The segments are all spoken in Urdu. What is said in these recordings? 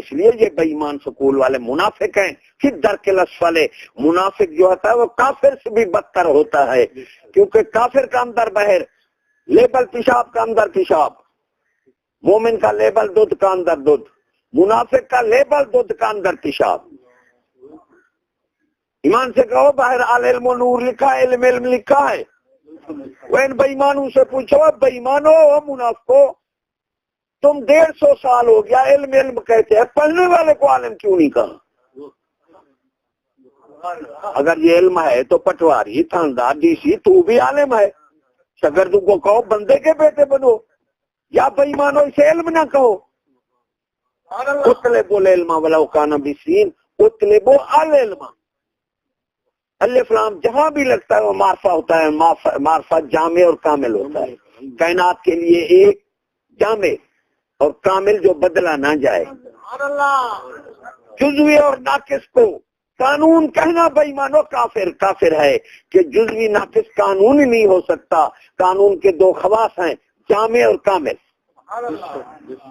اس لیے یہ بے ایمان سکول والے منافق ہیں. پھر درک الاسفل منافق جو ہوتا ہے وہ کافر سے بھی بدتر ہوتا ہے, کیونکہ کافر کا اندر بہر لیبل پیشاب کا اندر پیشاب, مومن کا لیبل دودھ کا اندر دودھ, منافق کا لیبل دودھ کا اندر پیشاب. ایمان سے کہو باہر العلم و نور لکھا ہے, علم علم لکھا ہے. وہ ان بے ایمانوں سے پوچھو, بے ایمانو منافقو تم 150 سال ہو گیا علم علم کہتے ہیں, پڑھنے والے کو عالم کیوں نہیں کہا؟ اگر یہ علم ہے تو پٹواری تھاندار ڈی سی تو بھی عالم ہے. شاگردوں کو کہو بندے کے بیٹے بنو, یا بے ایمانو اسے علم نہ کہو. اطلبوا العلم ولو کان بسین, اطلبوا العلم. الف لام جہاں بھی لگتا ہے وہ معرفہ ہوتا ہے, معرفہ جامع اور کامل ہوتا ہے. کائنات کے لیے ایک جامع اور کامل جو بدلا نہ جائے. جزوی اور ناقص کو قانون کہنا بے ایمانو کافر کافر ہے کہ جزوی ناقص قانون ہی نہیں ہو سکتا. قانون کے دو خواص ہیں, جامع اور کامل.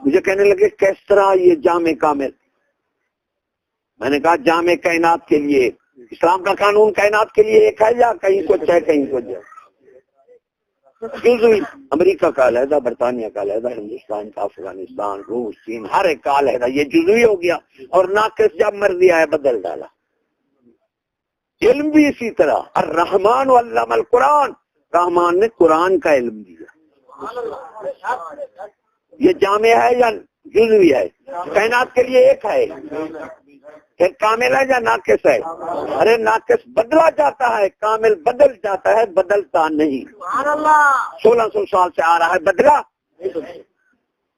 مجھے کہنے لگے کس طرح یہ جامع کامل؟ میں نے کہا جامع کائنات کے لیے اسلام کا قانون کائنات کے لیے ایک ہے یا کہیں کچھ ہے کہیں کچھ ہے. جزوی امریکہ کا علیحدہ, برطانیہ کا علیحدہ, ہندوستان کا, افغانستان, روس, چین, ہر ایک کا علیحدہ. یہ جزوی ہو گیا. اور ناقص جب مرضی آئے بدل ڈالا. علم بھی اسی طرح. الرحمن علم القرآن, رحمان نے قرآن کا علم دیا. یہ جامع ہے یا جزوی ہے؟ کائنات کے لیے ایک ہے. پھر کامل ہے یا ناقص ہے؟ ارے ناقص بدلا جاتا ہے, کامل بدل جاتا ہے, بدلتا نہیں. 1600 سال سے آ رہا ہے بدلا.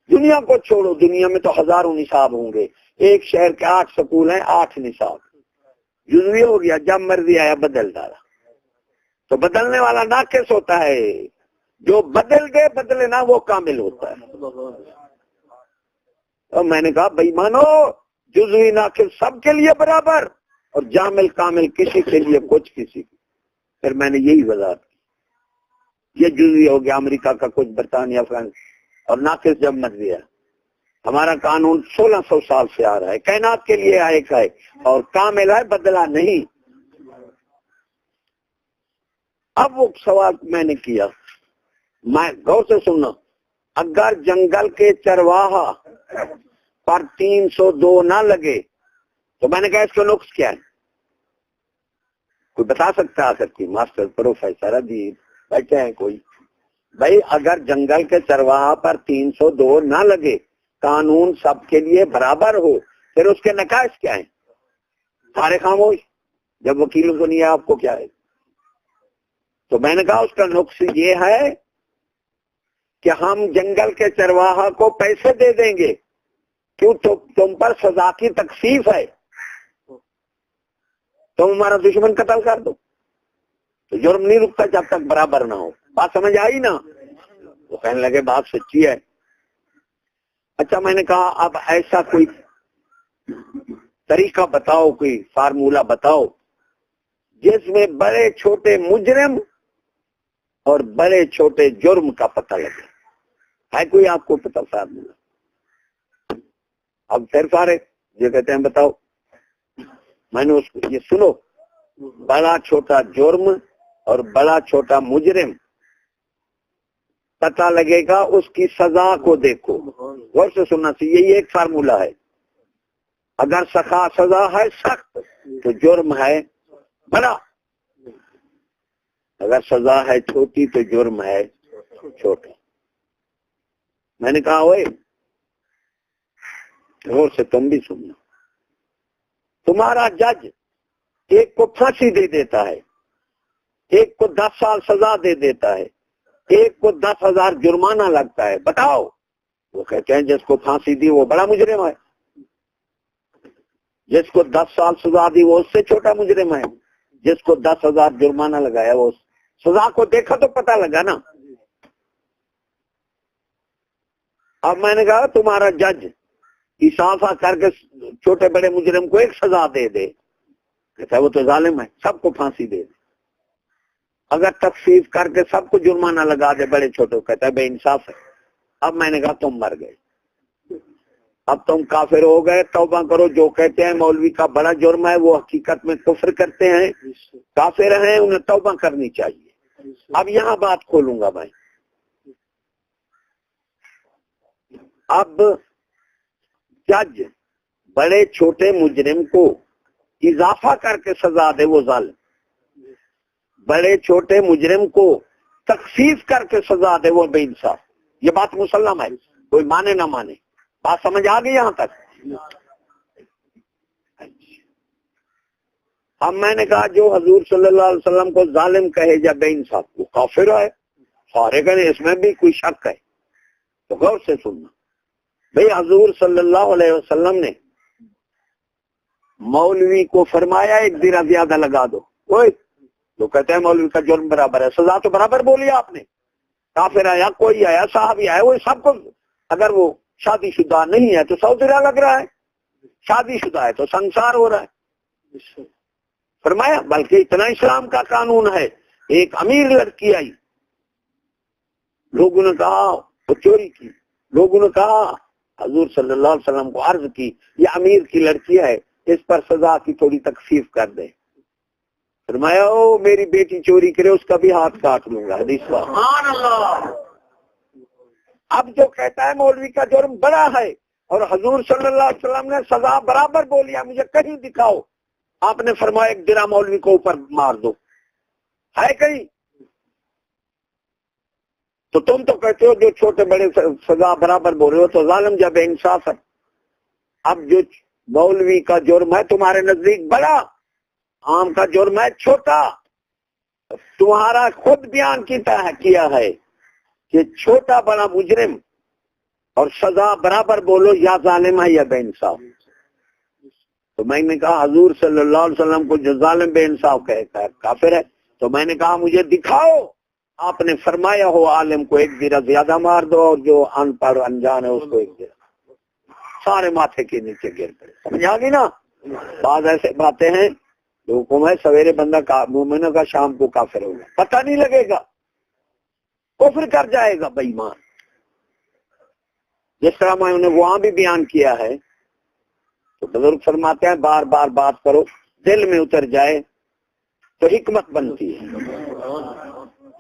دنیا کو چھوڑو, دنیا میں تو ہزاروں نصاب ہوں گے. ایک شہر کے 8 سکول ہیں, 8 نصاب. جزوی ہو گیا, جب مرضی آیا بدل ڈالا. تو بدلنے والا ناقص ہوتا ہے, جو بدل دے بدلے نا وہ کامل ہوتا ہے. اور میں نے کہا بے ایمانو جزوی ناقص سب کے لیے برابر, اور جامل کامل کسی کے لیے کچھ کسی کی. پھر میں نے یہی وضاحت کی. یہ جزوی ہو گیا امریکہ کا کچھ, برطانیہ, فرانس, اور ناقص جب مرضی ہے. ہمارا قانون 1600 سال سے آ رہا ہے, کائنات کے لیے ایک ہے اور کامل ہے, بدلا نہیں. اب وہ سوال میں نے کیا, میں غور سے سننا, اگر جنگل کے چرواہا پر 302 نہ لگے تو میں نے کہا اس کا نقص کیا ہے؟ کوئی بتا سکتا ہے؟ آ سکتی ماسٹر پروفیسر ابھی بیٹھے ہیں کوئی. بھائی اگر جنگل کے چرواہا پر 302 نہ لگے, قانون سب کے لیے برابر ہو, پھر اس کے نقائص کیا ہیں؟ سارے خاموش. جب وکیلوں کو نہیں ہے آپ کو کیا ہے؟ تو میں نے کہا اس کا نقص یہ ہے کہ ہم جنگل کے چرواہا کو پیسے دے دیں گے, کیوں تم پر سزا کی تخفیف ہے, تم ہمارا دشمن قتل کر دو. تو جرم نہیں رکتا جب تک برابر نہ ہو. بات سمجھ آئی نا؟ وہ کہنے لگے بات سچی ہے. اچھا میں نے کہا اب ایسا کوئی طریقہ بتاؤ, کوئی فارمولہ بتاؤ جس میں بڑے چھوٹے مجرم اور بڑے چھوٹے جرم کا پتہ لگے. ہے کوئی آپ کو پتہ فارمولہ؟ اب پھر سارے یہ کہتے ہیں بتاؤ. میں نے اس کو یہ سنو, بڑا چھوٹا جرم اور بڑا چھوٹا مجرم پتہ لگے گا اس کی سزا کو دیکھو. غور سے سننا چاہیے, یہ ایک فارمولہ ہے. اگر سزا ہے سخت تو جرم ہے بڑا, اگر سزا ہے چھوٹی تو جرم ہے چھوٹا. میں نے کہا اوئے غور سے تم بھی سننا, تمہارا جج ایک کو پھانسی دے دیتا ہے, ایک کو 10 سال سزا دے دیتا ہے, ایک کو 10,000 جرمانہ لگتا ہے. بتاؤ, وہ کہتے ہیں جس کو پھانسی دی وہ بڑا مجرم ہے, جس کو 10 سال سزا دی وہ اس سے چھوٹا مجرم ہے, جس کو 10,000 جرمانہ لگایا وہ سزا کو دیکھا تو پتہ لگا نا. اب میں نے کہا تمہارا جج اضافہ کر کے چھوٹے بڑے مجرم کو ایک سزا دے دے, کہتا ہے وہ تو ظالم ہے, سب کو پھانسی دے دے. اگر تخفیف کر کے سب کو جرمانہ لگا دے بڑے چھوٹے, کہتا ہے بے انصاف ہے. اب میں نے کہا تم مر گئے. اب تم کافر ہو گئے، توبہ کرو۔ جو کہتے ہیں مولوی کا بڑا جرم ہے وہ حقیقت میں کفر کرتے ہیں، کافر ہیں، انہیں توبہ کرنی چاہیے۔ اب یہاں بات کھولوں گا بھائی۔ اب جج بڑے چھوٹے مجرم کو اضافہ کر کے سزا دے، وہ ظالم۔ بڑے چھوٹے مجرم کو تخفیف کر کے سزا دے، وہ بے انصاف۔ یہ بات مسلم ہے، کوئی مانے نہ مانے۔ بات سمجھ آ گئی یہاں تک؟ اب میں نے کہا جو حضور صلی اللہ علیہ وسلم کو ظالم کہے یا بے انصاف کو کافر ہے، سارے کہنے اس میں بھی کوئی شک ہے، تو غور سے سننا بھئی۔ حضور صلی اللہ علیہ وسلم نے مولوی کو فرمایا ایک درہ زیادہ لگا دو، کوئی جو کہتے ہیں مولوی کا جرم برابر ہے، سزا تو برابر بولی آپ نے۔ کافر آیا، کوئی آیا، صحابی آیا، وہ سب کو، اگر وہ شادی شدہ نہیں ہے تو 100 درہ لگ رہا ہے، شادی شدہ ہے تو سنسار ہو رہا ہے۔ فرمایا بلکہ اتنا اسلام کا قانون ہے، ایک امیر لڑکی آئی، لوگوں نے کہا وہ چوری کی، لوگوں نے کہا حضور صلی اللہ علیہ وسلم کو عرض کی یہ امیر کی لڑکی ہے، اس پر سزا کی تھوڑی تخفیف کر دے۔ فرمایا او میری بیٹی چوری کرے اس کا بھی ہاتھ کاٹ لوں گا، حدیث سبحان اللہ۔ اب جو کہتا ہے مولوی کا جرم بڑا ہے اور حضور صلی اللہ علیہ وسلم نے سزا برابر بولی ہے، مجھے کہیں دکھاؤ۔ آپ نے فرمایا ایک درہ مولوی کو اوپر مار دو، ہے کہیں؟ تو تم تو کہتے ہو جو چھوٹے بڑے سزا برابر بول رہے ہو تو ظالم جب انصاف ہے۔ اب جو مولوی کا جرم ہے تمہارے نزدیک بڑا، عام کا جرم ہے چھوٹا، تمہارا خود بیان کیا ہے کہ چھوٹا بڑا مجرم اور سزا برابر بولو، یا ظالم ہے یا بے انصاف۔ تو میں نے کہا حضور صلی اللہ علیہ وسلم کو جو ظالم بے انصاف کہتا ہے کافر ہے۔ تو میں نے کہا مجھے دکھاؤ۔ آپ نے فرمایا ہو عالم کو ایک درہ زیادہ مار دو اور جو ان پڑھ انجان ہے اس کو ایک درہ۔ سارے ماتھے کے نیچے گر پڑے۔ سمجھ آ گئی نا؟ بعض ایسے باتیں ہیں جو حکم ہے سویرے بندہ مومنوں کا شام کو کافر ہوگا، پتہ نہیں لگے گا، کفر کر جائے گا بے ایمان۔ جس طرح میں نے وہاں بھی بیان کیا ہے، تو بزرگ فرماتے ہیں بار بار بات کرو، دل میں اتر جائے تو حکمت بنتی ہے۔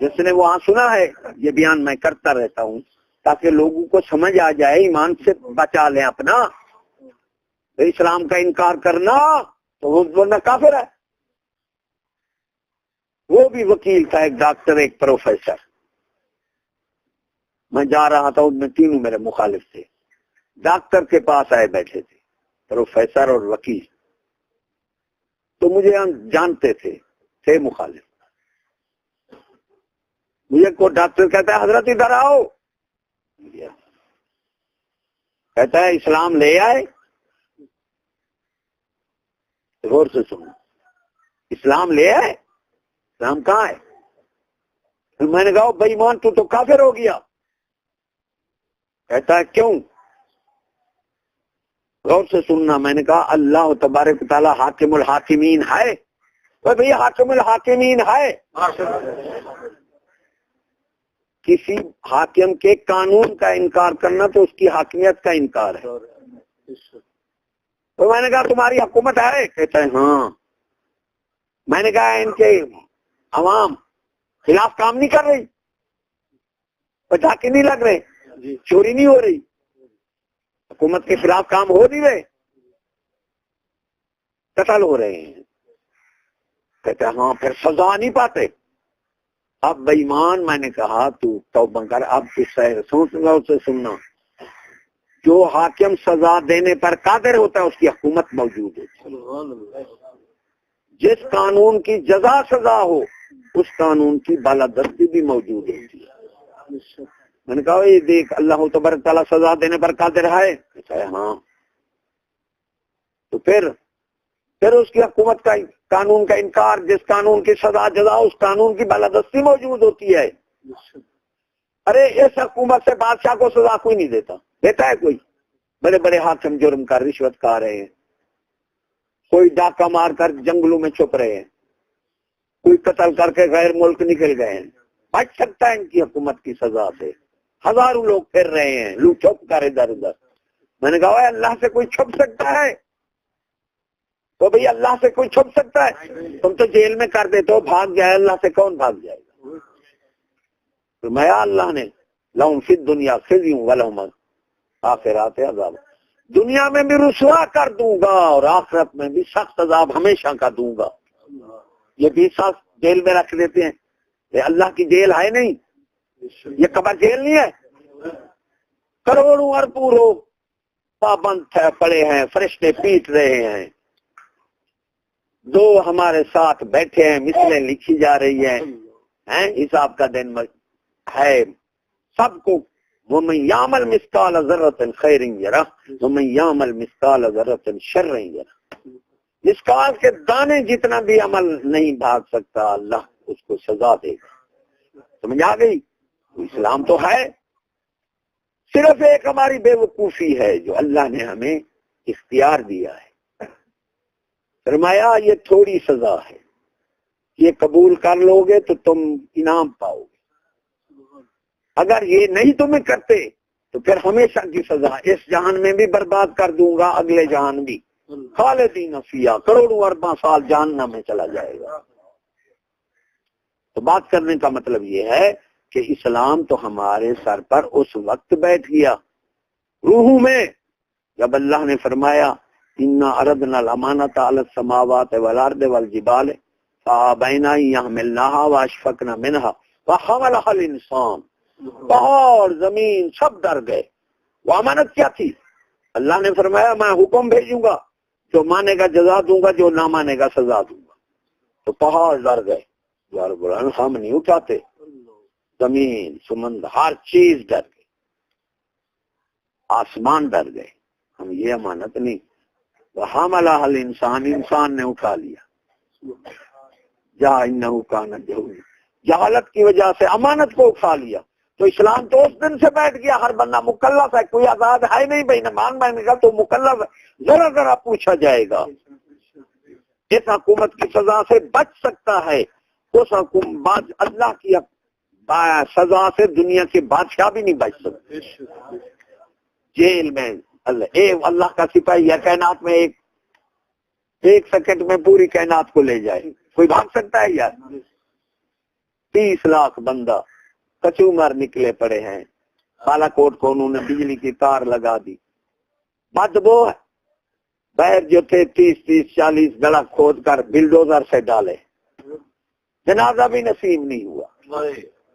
جس نے وہاں سنا ہے، یہ بیان میں کرتا رہتا ہوں تاکہ لوگوں کو سمجھ آ جائے، ایمان سے بچا لیں اپنا۔ اسلام کا انکار کرنا تو وہ بولنا کافر ہے۔ وہ بھی وکیل تھا، ایک ڈاکٹر، ایک پروفیسر۔ میں جا رہا تھا، ان میں تینوں میرے مخالف تھے۔ ڈاکٹر کے پاس آئے بیٹھے تھے پروفیسر اور وکیل، تو مجھے جانتے تھے مخالف۔ مجھے کو ڈاکٹر کہتا ہے حضرت ادھر آؤ، کہتا ہے اسلام لے آئے؟ غور سے سنو، اسلام لے آئے؟ اسلام کہاں ہے؟ پھر میں نے کہا بے ایمان تو کافر ہو گیا۔ کہتا ہے کیوں؟ غور سے سننا، میں نے کہا اللہ تبارک تعالیٰ حاکم الحاکمین ہے۔ بھئی حاکم الحاکمین ہے، کسی حاکم کے قانون کا انکار کرنا تو اس کی حاکمیت کا انکار ہے۔ تو میں نے کہا تمہاری حکومت ہے؟ کہتا ہے ہاں۔ میں نے کہا ان کے عوام خلاف کام نہیں کر رہی، پٹاخے نہیں لگ رہے، چوری نہیں ہو رہی، حکومت کے خلاف کام ہو نہیں رہے، قتل ہو رہے ہیں؟ کہتے ہیں ہاں، پھر سزا نہیں پاتے۔ اب بے ایمان میں نے کہا تو توبہ کر، اب سوچ گا اسے سننا، جو حاکم سزا دینے پر قادر ہوتا ہے اس کی حکومت موجود ہوتی ہے۔ جس قانون کی جزا سزا ہو اس قانون کی بالادستی بھی موجود ہوتی ہے۔ میں نے کہا یہ دیکھ اللہ تبارک تعالیٰ سزا دینے پر قادر ہے؟ کہتا ہے ہاں۔ تو پھر اس کی حکومت کا قانون کا انکار، جس قانون کی سزا جزا اس قانون کی بالادستی موجود ہوتی ہے۔ ارے اس حکومت سے بادشاہ کو سزا کوئی نہیں دیتا ہے کوئی؟ بڑے بڑے حاکم جرم کا رشوت کھا رہے ہیں، کوئی ڈاکہ مار کر جنگلوں میں چھپ رہے ہیں، کوئی قتل کر کے غیر ملک نکل گئے ہیں، بچ سکتا ہے ان کی حکومت کی سزا سے؟ ہزاروں لوگ پھر رہے ہیں لوٹ چھپ کر ادھر ادھر، میں نے کہا اللہ سے کوئی چھپ سکتا ہے؟ تو بھئی اللہ سے کوئی چھپ سکتا ہے؟ تم تو جیل میں کر دیتے ہو، بھاگ جائے، اللہ سے کون بھاگ جائے گا؟ فرمایا اللہ نے لہم فی الدنیا خزی ولہم آخرات عذاب، دنیا میں بھی رسوا کر دوں گا اور آخرت میں بھی سخت عذاب ہمیشہ کا دوں گا۔ یہ 20 سال جیل میں رکھ دیتے ہیں، یہ اللہ کی جیل ہے نہیں، یہ قبر جیل نہیں ہے۔ کروڑوں اربوں لوگ پابند پڑے ہیں، فرشتے پیٹ رہے ہیں، دو ہمارے ساتھ بیٹھے ہیں، مثلیں لکھی جا رہی ہیں، حساب کا دن ہے سب کو۔ وَمَن يَعْمَلْ مِثْقَالَ ذَرَّةٍ خَيْرٍ يَرَهُ وَمَن يَعْمَلْ مِثْقَالَ ذَرَّةٍ شَرًّا يَرَهُ، مثقال کے دانے جتنا بھی عمل نہیں بھاگ سکتا، اللہ اس کو سزا دے گا۔ سمجھ آ گئی؟ اسلام تو ہے، صرف ایک ہماری بے وقوفی ہے جو اللہ نے ہمیں اختیار دیا ہے۔ فرمایا یہ تھوڑی سزا ہے، یہ قبول کر لو گے تو تم انعام پاؤ گے، اگر یہ نہیں تمہیں کرتے تو پھر ہمیشہ کی سزا، اس جہان میں بھی برباد کر دوں گا، اگلے جہان بھی، خالدین فیہا، کروڑوں ارباں سال جہنم میں چلا جائے گا۔ تو بات کرنے کا مطلب یہ ہے کہ اسلام تو ہمارے سر پر اس وقت بیٹھ گیا روحوں میں جب اللہ نے فرمایا انا عرضنا الامانۃ علی السماوات والارض والجبال فابین ان یحملنها واشفقن منها وحملها الانسان، پہاڑ زمین سب ڈر گئے۔ وہ امانت کیا تھی؟ اللہ نے فرمایا میں حکم بھیجوں گا، جو مانے گا جزا دوں گا، جو نہ مانے گا سزا دوں گا۔ تو پہاڑ ڈر گئے، یار بران ہم نہیں اٹھاتے، زمین سمندر ہر چیز ڈر گئی، آسمان ڈر گئے، ہم یہ امانت نہیں۔ وحملها الانسان، انسان نے اٹھا لیا، جا انہ کان جہولا، جہالت کی وجہ سے امانت کو اٹھا لیا۔ تو اسلام تو اس دن سے بیٹھ گیا، ہر بندہ مکلف ہے، کوئی آزاد ہے نہیں بھائی، نمان ماننے کا تو مکلف ہے، ذرا ذرا پوچھا جائے گا۔ اس حکومت کی سزا سے بچ سکتا ہے، اس حکومت اللہ کی سزا سے دنیا کے بادشاہ بھی نہیں بچ سکتے۔ جیل میں اللہ کا سپاہی یا کائنات میں ایک سیکنڈ میں پوری کائنات کو لے جائے، کوئی بھاگ سکتا ہے یار؟ 30 لاکھ بندہ کچومر نکلے پڑے ہیں، بالا کوٹ کو انہوں نے بجلی کی تار لگا دی، بدبو ہے، بیر جو تھے 30-40 گڑا کھود کر بلڈوزر سے ڈالے، جنازہ بھی نصیب نہیں ہوا۔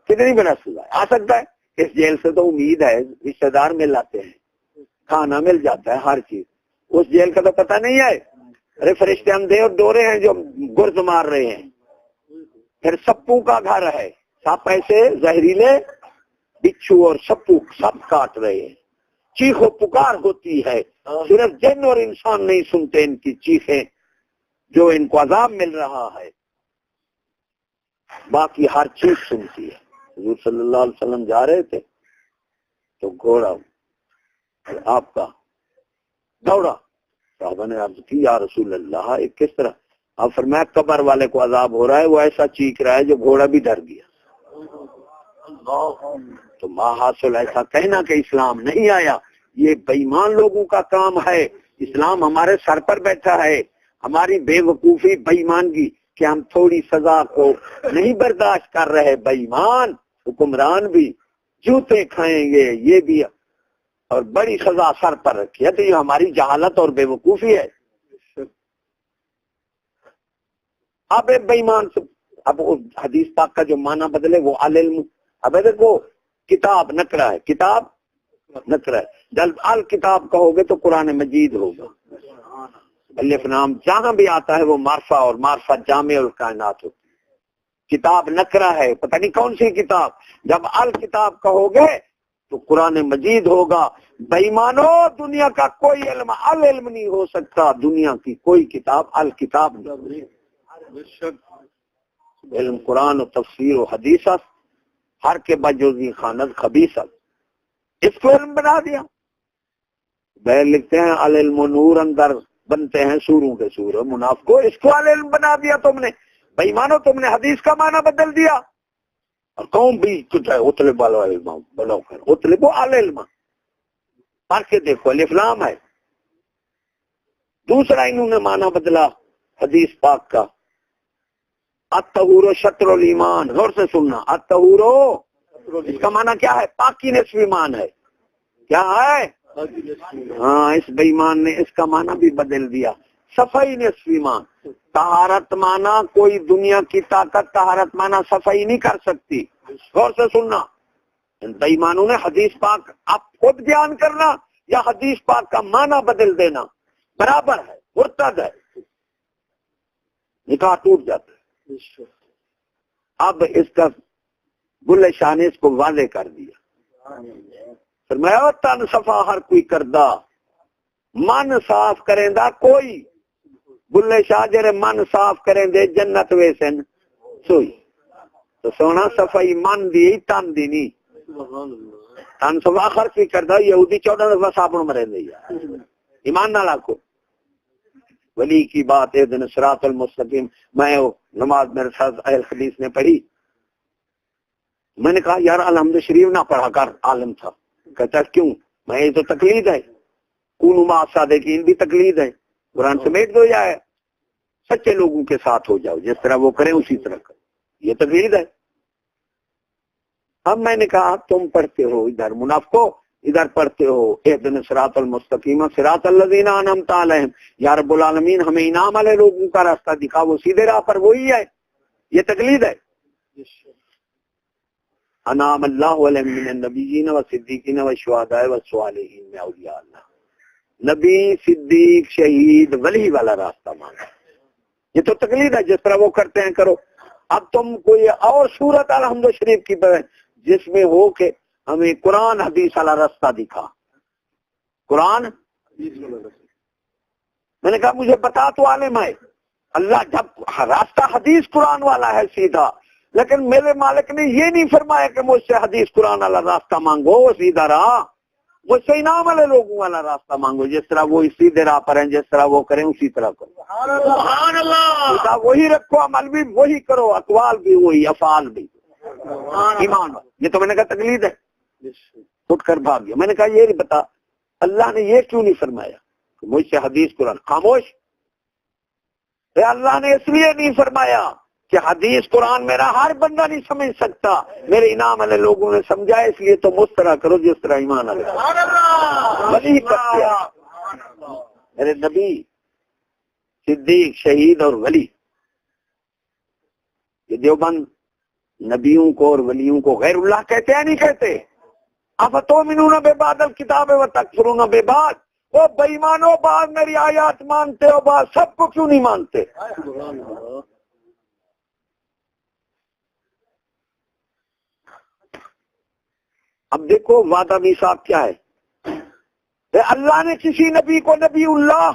کتنی بڑا سزا آ سکتا ہے؟ اس جیل سے تو امید ہے، رشتے دار مل آتے ہیں، کھانا مل جاتا ہے، ہر چیز۔ اس جیل کا تو پتہ نہیں ہے، ارے فرشتے اندھے اور ڈورے ہیں جو گرز مار رہے ہیں، پھر سپوں کا گھر ہے، سپ ایسے زہریلے، بچھو اور سپو سب کاٹ رہے ہیں، چیخ و پکار ہوتی ہے، صرف جن اور انسان نہیں سنتے ان کی چیخیں جو ان کو عذاب مل رہا ہے، باقی ہر چیز سنتی ہے۔ حضور صلی اللہ علیہ وسلم جا رہے تھے تو گھوڑا آپ کا دوڑا، صحابہ نے عرض کی یا رسول اللہ ایک کس طرح؟ آپ فرمایا قبر والے کو عذاب ہو رہا ہے، وہ ایسا چیخ رہا ہے جو گھوڑا بھی ڈر گیا۔ تو ماحصل ایسا کہنا کہ اسلام نہیں آیا، یہ بے ایمان لوگوں کا کام ہے۔ اسلام ہمارے سر پر بیٹھا ہے، ہماری بے وقوفی بے ایمانگی کہ ہم تھوڑی سزا کو نہیں برداشت کر رہے۔ بے ایمان حکمران بھی جوتے کھائیں گے، یہ بھی، اور بڑی سزا سر پر رکھی ہے، تو یہ ہماری جہالت اور بے وقوفی ہے۔ اب بے ایمان سے اب حدیث پاک کا جو معنی بدلے وہ علم، اب دیکھو کتاب نکرہ ہے، کتاب نکرہ ہے، جب الکتاب کہو گے تو قرآن مجید ہوگا، الف نام جہاں بھی آتا ہے وہ معرفہ، اور معرفہ جامع الکائنات ہوتی ہے۔ کتاب نکرہ ہے، پتہ نہیں کون سی کتاب، جب الکتاب کہو گے تو قرآن مجید ہوگا۔ بے ایمانو دنیا کا کوئی علم العلم نہیں ہو سکتا، دنیا کی کوئی کتاب الکتاب نہیں۔ علم قرآن و تفسیر و حدیث ہر کے بجوزی خاند خبیثت، اس کو علم بنا دیا۔ بہر لکھتے ہیں العلم نور، اندر بنتے ہیں سوروں کے سور، منافقوں اس کو العلم بنا دیا تم نے، بے ایمانو تم نے حدیث کا معنی بدل دیا۔ اور قوم بھی کچھ ہے اطلب العلم بلو کر اطلب العلم، پڑھ کے دیکھو الف لام ہے. دوسرا انہوں نے معنی بدلا حدیث پاک کا، الطہور شطر الایمان. غور سے سننا، الطہور اس کا معنی کیا ہے؟ پاکی نصف ایمان ہے. کیا ہے؟ ہاں، اس بے ایمان نے اس کا معنی بھی بدل دیا، صفائی نصف ایمان. طہارت معنی کوئی دنیا کی طاقت طہارت معنی صفائی نہیں کر سکتی. غور سے سننا، بے ایمانوں نے حدیث پاک آپ خود بیان کرنا یا حدیث پاک کا معنی بدل دینا برابر ہے، مرتد ہے، نکاح ٹوٹ جاتا ہے. اب اس کا بلے شاہ نے اس کو واضح کر دیا. فرمایا تن صفا ہر کوئی کردہ، من صاف کریں دا کوئی. بلے شاہ جرے من صاف کریں دے جنت ویسن سوئی. تو سونا صفائی من دی تن دی نہیں. تن صفا ہر کوئی کردہ یہودی 14 دفعہ صابن مرے دے. ایمان نہ لاکھو ولی کی بات ہے. دن صراط المستقیم میں نماز میرے ساتھ اہل حدیث نے پڑھی. میں نے کہا یار الحمد شریف نہ پڑھا کر، عالم تھا. کہتا کیوں؟ میں یہ تو تقلید ہے، کونو مع صادقین بھی تقلید ہے. قرآن سمیٹ دو جائے، سچے لوگوں کے ساتھ ہو جاؤ، جس طرح وہ کریں اسی طرح کرو، یہ تقلید ہے. اب میں نے کہا تم پڑھتے ہو ادھر منافقو، ادھر پڑھتے ہو اہدنا الصراط المستقیم صراط الذین انعمت علیہم. یا رب العالمین ہمیں انعام والے لوگوں کا راستہ دکھا، وہ سیدھے راہ پر وہی ہے. یہ تقلید ہے. انعام اللہ علیہم من النبیین والصدیقین والشہداء والصالحین میں اولیاء اللہ. نبی، صدیق، شہید، ولی والا راستہ مانا. یہ تو تقلید ہے، جس طرح وہ کرتے ہیں کرو. اب تم کوئی اور صورت الحمد شریف کی جس میں ہو کہ ہمیں قرآن حدیث والا راستہ دکھا. قرآن میں نے کہا مجھے بتا تو عالم ہے اللہ، جب راستہ حدیث قرآن والا ہے سیدھا، لیکن میرے مالک نے یہ نہیں فرمایا کہ مجھ سے حدیث قرآن والا راستہ مانگو سیدھا راہ، مجھ سے انعام والے لوگوں والا راستہ مانگو. جس طرح وہ سیدھے راہ پر ہیں، جس طرح وہ کریں اسی طرح کرو. سبحان اللہ. وہی رکھو، عمل بھی وہی کرو، اقوال بھی وہی، افعال بھی. ایمان. یہ تو میں نے کہا تقلید ہے. اٹھ کر بھاگ گیا. میں نے کہا یہ بتا اللہ نے یہ کیوں نہیں فرمایا کہ مجھ سے حدیث قرآن؟ خاموش. اللہ نے اس لیے نہیں فرمایا کہ حدیث قرآن میرا ہر بندہ نہیں سمجھ سکتا، میرے انعام والے لوگوں نے سمجھا، اس لیے تم اس طرح کرو جس طرح ایمان والے. ولی کرتے ہیں میرے نبی، صدیق، شہید اور ولی. یہ دیوبند نبیوں کو اور ولیوں کو غیر اللہ کہتے ہیں نہیں کہتے؟ افتؤمنون ببعض الکتاب وتکفرون ببعض. وہ بے ایمانو، بعض میری آیات مانتے ہو، بعض سب کو کیوں نہیں مانتے؟ اب دیکھو وعدہ میثاق کیا ہے. اللہ نے کسی نبی کو نبی اللہ،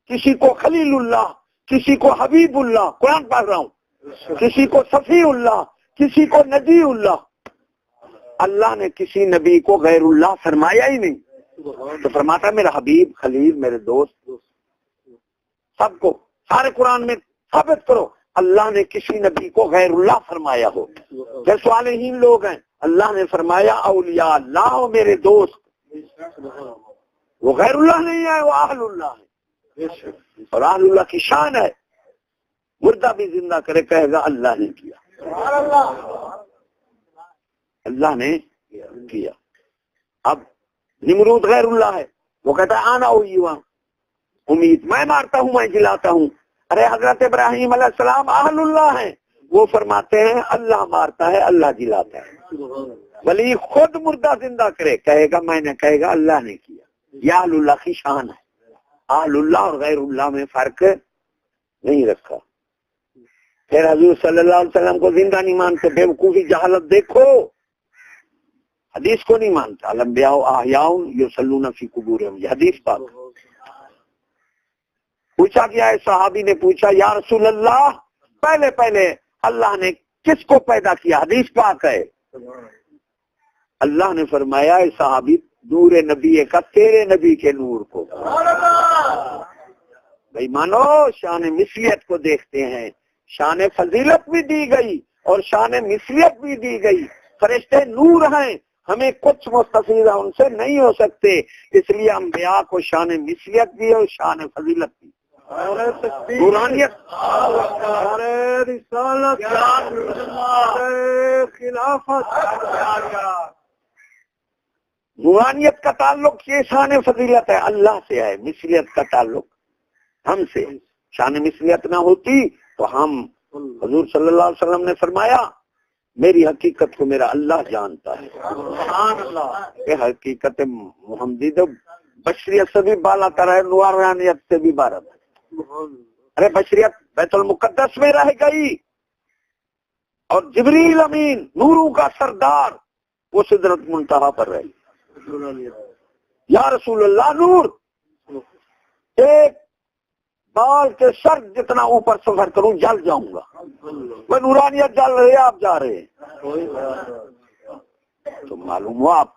کسی کو خلیل اللہ، کسی کو حبیب اللہ، قرآن پڑھ رہا ہوں، کسی کو صفی اللہ، کسی کو نبی اللہ. اللہ نے کسی نبی کو غیر اللہ فرمایا ہی نہیں. تو فرماتا میرا حبیب، خلیل، میرے دوست، سب کو سارے قرآن میں ثابت کرو اللہ نے کسی نبی کو غیر اللہ فرمایا ہو. پھر صالحین لوگ ہیں، اللہ نے فرمایا اولیاء اللہ ہو میرے دوست. وہ غیر اللہ نہیں ہے، وہ اہل اللہ ہے. اور اہل اللہ کی شان ہے، مردہ بھی زندہ کرے کہے گا اللہ نے کیا، اللہ نے کیا. اب نمرود غیر اللہ ہے، وہ کہتا ہے آنا ہوئی وہاں امید، میں مارتا ہوں میں جلاتا ہوں. ارے حضرت ابراہیم علیہ السلام اہل اللہ ہیں، وہ فرماتے ہیں اللہ مارتا ہے اللہ جلاتا ہے. ولی خود مردہ زندہ کرے کہے گا میں نے، کہے گا اللہ نے کیا. یہ اہل اللہ کی شان ہے. اہل اللہ اور غیر اللہ میں فرق نہیں رکھا. پھر حضور صلی اللہ علیہ وسلم کو زندہ نہیں مانتے، بیوقوفی جہالت دیکھو. حدیث کو نہیں مانتا. الانبیاء احیاء یصلون فی قبورہم، یہ حدیث پاک. پوچھا گیا ہے، صحابی نے پوچھا یا رسول اللہ پہلے اللہ نے کس کو پیدا کیا؟ حدیث پاک ہے. اللہ نے فرمایا اے صحابی نور نبی کا تیرے نبی کے نور کو. بھائی مانو شان مثلیت کو دیکھتے ہیں، شان فضیلت بھی دی گئی اور شان مثلیت بھی دی گئی. فرشتے نور ہیں، ہمیں کچھ مستفیضہ ان سے نہیں ہو سکتے، اس لیے انبیاء کو شان مثلیت بھی اور شان فضیلت بھی۔ نورانیت نورانیت کا تعلق یہ شان فضیلت ہے، اللہ سے ہے، مثلیت کا تعلق ہم سے۔ شان مثلیت نہ ہوتی تو ہم، حضور صلی اللہ علیہ وسلم نے فرمایا میری حقیقت کو میرا اللہ جانتا ہے۔ سبحان اللہ، کہ حقیقت محمدی تو بشریت سے بھی بالا تر ہے، نورانیت سے بھی بالا تر۔ ارے بشریت بیت المقدس میں رہ گئی اور جبریل امین نوروں کا سردار وہ سدرت منتہا پر رہی۔ یا رسول اللہ، نور ایک بال کے سر جتنا اوپر سفر کروں جل جاؤں گا، میں نورانیت جل رہے آپ جا رہے ہیں، تو معلوم ہوا آپ۔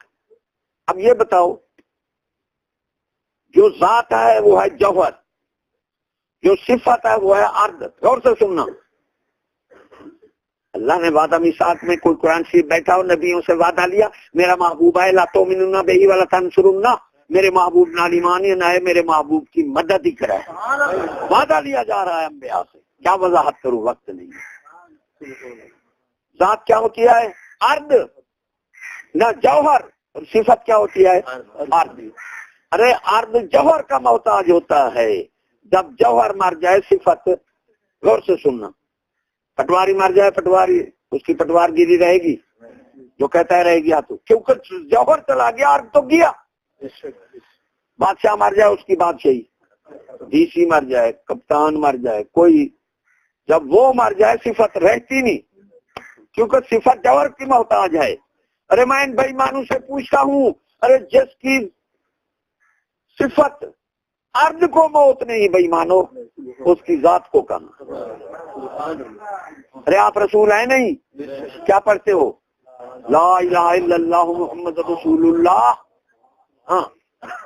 اب یہ بتاؤ، جو ذات ہے وہ ہے جوہر، جو صفت ہے وہ ہے عرض۔ غور سے سننا، اللہ نے وعدہ میثاق میں کوئی قرآن شریف بیٹھا ہو، نبیوں سے وعدہ لیا میرا محبوب ہے لا تؤمنون بہ ولا تنصرون، میرے محبوب نہ ایمان نہ ہے، میرے محبوب کی مدد ہی کرے، وعدہ لیا جا رہا ہے انبیاء سے۔ کیا وضاحت کروں، وقت نہیں۔ ذات کیا ہوتی ہے؟ عرض، نہ جوہر، اور صفت کیا ہوتی ہے؟ عرض۔ ارے عرض جوہر کا محتاج ہوتا ہے، جب جوہر مر جائے صفت، غور سے سننا، پٹواری مر جائے، پٹواری اس کی پٹوار گیری رہے گی، جو کہتا ہے رہے گی تو، کیونکہ جوہر چلا گیا، عرض تو گیا۔ بادشاہ مر جائے، اس کی بادشاہی، ڈی سی مر جائے، کپتان مر جائے، کوئی، جب وہ مر جائے صفت رہتی نہیں، کیونکہ صفت جوہر کی محتاج ہے۔ ارے میں ان بے ایمانوں سے پوچھتا ہوں، ارے جس کی صفت عرض کو موت نہیں بے ایمانو، اس کی ذات کو کہاں؟ ارے آپ رسول ہیں نہیں، کیا پڑھتے ہو؟ لا الہ الا اللہ محمد رسول اللہ۔ ہاں،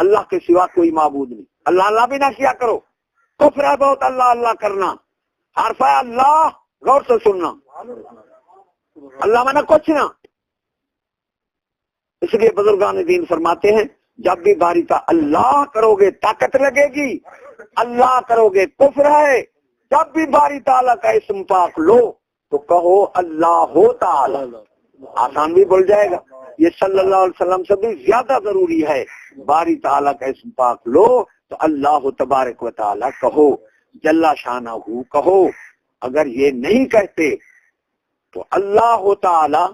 اللہ کے سوا کوئی معبود نہیں، اللہ اللہ بھی نہ کیا کرو، کفر ہے بہت اللہ اللہ کرنا، حرف ہے اللہ، غور سے سننا، اللہ مانا کچھ نہ۔ اس لیے بزرگان دین فرماتے ہیں جب بھی باری کا اللہ کرو گے طاقت لگے گی، اللہ کرو گے کفر ہے، جب بھی باری تعالیٰ کا اسم پاک لو تو کہو اللہ ہو تعالیٰ، آسان بھی بول جائے گا۔ یہ صلی اللہ علیہ وسلم سے بھی زیادہ ضروری ہے، باری تعالیٰ کا اسم پاک لو تو اللہ تبارک و تعالیٰ کہو، جل شانہ کہو۔ اگر یہ نہیں کہتے تو اللہ ہو تعالیٰ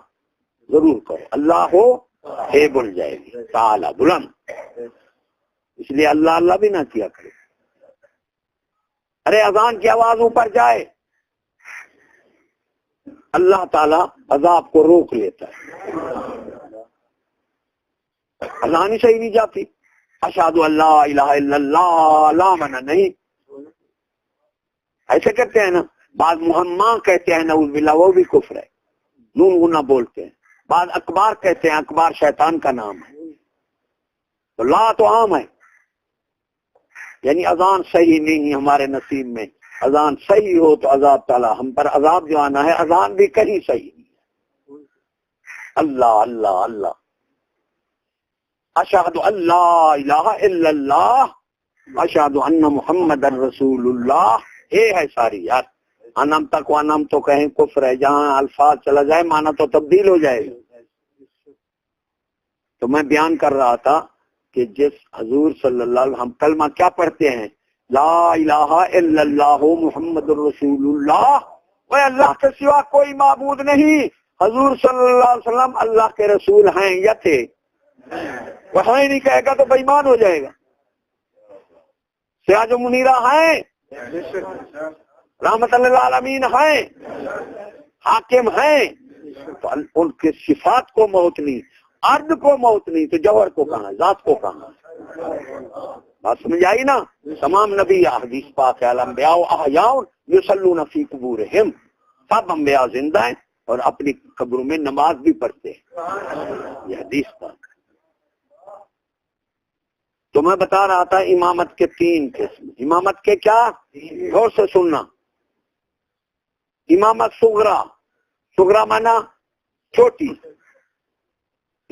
ضرور کہو، اللہ ہو ہے بول جائے گی، تعالیٰ بلند، اس لیے اللہ اللہ بھی نہ کیا کرے۔ ارے اذان کی آواز اوپر جائے، اللہ تعالیٰ عذاب کو روک لیتا ہے، اذان ہی صحیح نہیں جاتی، اشہد ان لا الہ الا اللہ، لا منع نہیں، ایسے کہتے ہیں نا، بعض محمد کہتے ہیں نعوذ باللہ، وہ بھی کفر ہے، نون گنا بولتے ہیں، بعض اکبار کہتے ہیں، اکبار شیطان کا نام ہے، تو لا تو عام ہے، یعنی اذان صحیح نہیں ہمارے نصیب میں، اذان صحیح ہو تو عذاب تعالیٰ ہم پر عذاب جو آنا ہے، اذان بھی کہیں صحیح نہیں ہے۔ اللہ اللہ اللہ، اشہد ان لا الہ الا اللہ، اشہد ان محمد رسول اللہ، یہ ہے ساری یار۔ انم تک وانم تو کہیں کفر ہے، جہاں الفاظ چلا جائے معنی تو تبدیل ہو جائے گا۔ تو میں بیان کر رہا تھا کہ جس حضور صلی اللہ علیہ وسلم، ہم کلمہ کیا پڑھتے ہیں؟ لا الہ الا اللہ محمد رسول اللہ، وہ اللہ کے سوا کوئی معبود نہیں، حضور صلی اللہ علیہ وسلم اللہ کے رسول ہیں یا تھے؟ وہ ہی نہیں کہے گا تو بے ایمان ہو جائے گا۔ سراج و منیرہ ہیں، رحمت للعالمین ہیں، حاکم ہیں، تو ان کے صفات کو موت نہیں، عرض کو موت نہیں، تو جوہر کو کہاں، ذات کو کہاں؟ بات سمجھ آئی نا؟ تمام نبی، حدیث پاک ہے، الانبیاء احیاء یصلون فی قبورہم، سب انبیاء زندہ ہیں اور اپنی قبروں میں نماز بھی پڑھتے ہیں، یہ حدیث پاک۔ تو میں بتا رہا تھا امامت کے 3 قسم، امامت کے کیا؟ غور سے سننا، امامت صغرا، صغرا مانا چھوٹی،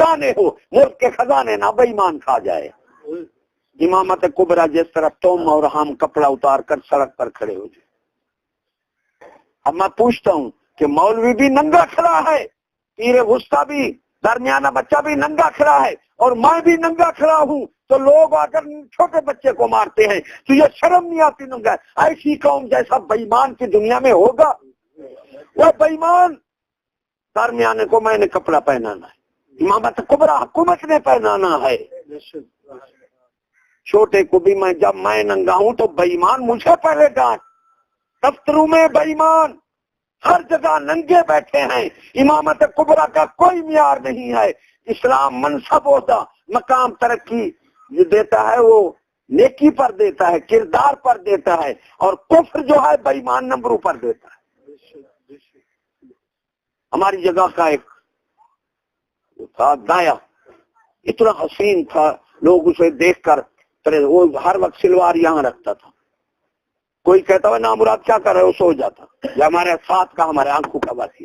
خزانے ہو، ملک کے خزانے نہ بے ایمان کھا جائے۔ امامت کبریٰ جس طرح تم اور ہم کپڑا اتار کر سڑک پر کھڑے ہو جائے۔ اب میں پوچھتا ہوں کہ مولوی بھی ننگا کھڑا ہے، پیر وسطی بھی، درمیانہ بچہ بھی ننگا کھڑا ہے، اور میں بھی ننگا کھڑا ہوں، تو لوگ آ کر چھوٹے بچے کو مارتے ہیں، تو یہ شرم نہیں آتی ننگا؟ ایسی قوم جیسا بے ایمان کی دنیا میں ہوگا؟ وہ بے ایمان درمیانے کو میں نے کپڑا پہنانا ہے، امامت کبریٰ حکومت نے پہنانا ہے، چھوٹے کو بھی میں جب میں ننگا ہوں تو بے ایمان مجھے پہلے ڈانٹ۔ دفتروں میں بے ایمان ہر جگہ ننگے بیٹھے ہیں، امامت کبریٰ کا کوئی معیار نہیں ہے۔ اسلام منصب ہوتا، مقام ترقی جو دیتا ہے وہ نیکی پر دیتا ہے، کردار پر دیتا ہے، اور کفر جو ہے بے ایمان نمبروں پر دیتا ہے۔ ہماری جگہ کا ایک تھا دایا، اتنا حسین تھا، لوگ اسے دیکھ کر وہ ہر وقت سلوار یہاں رکھتا تھا، کوئی کہتا ہے نامراد کیا کر رہے ہو، سو جاتا، یا ہمارے ساتھ کا ہمارے آنکھوں کا باسی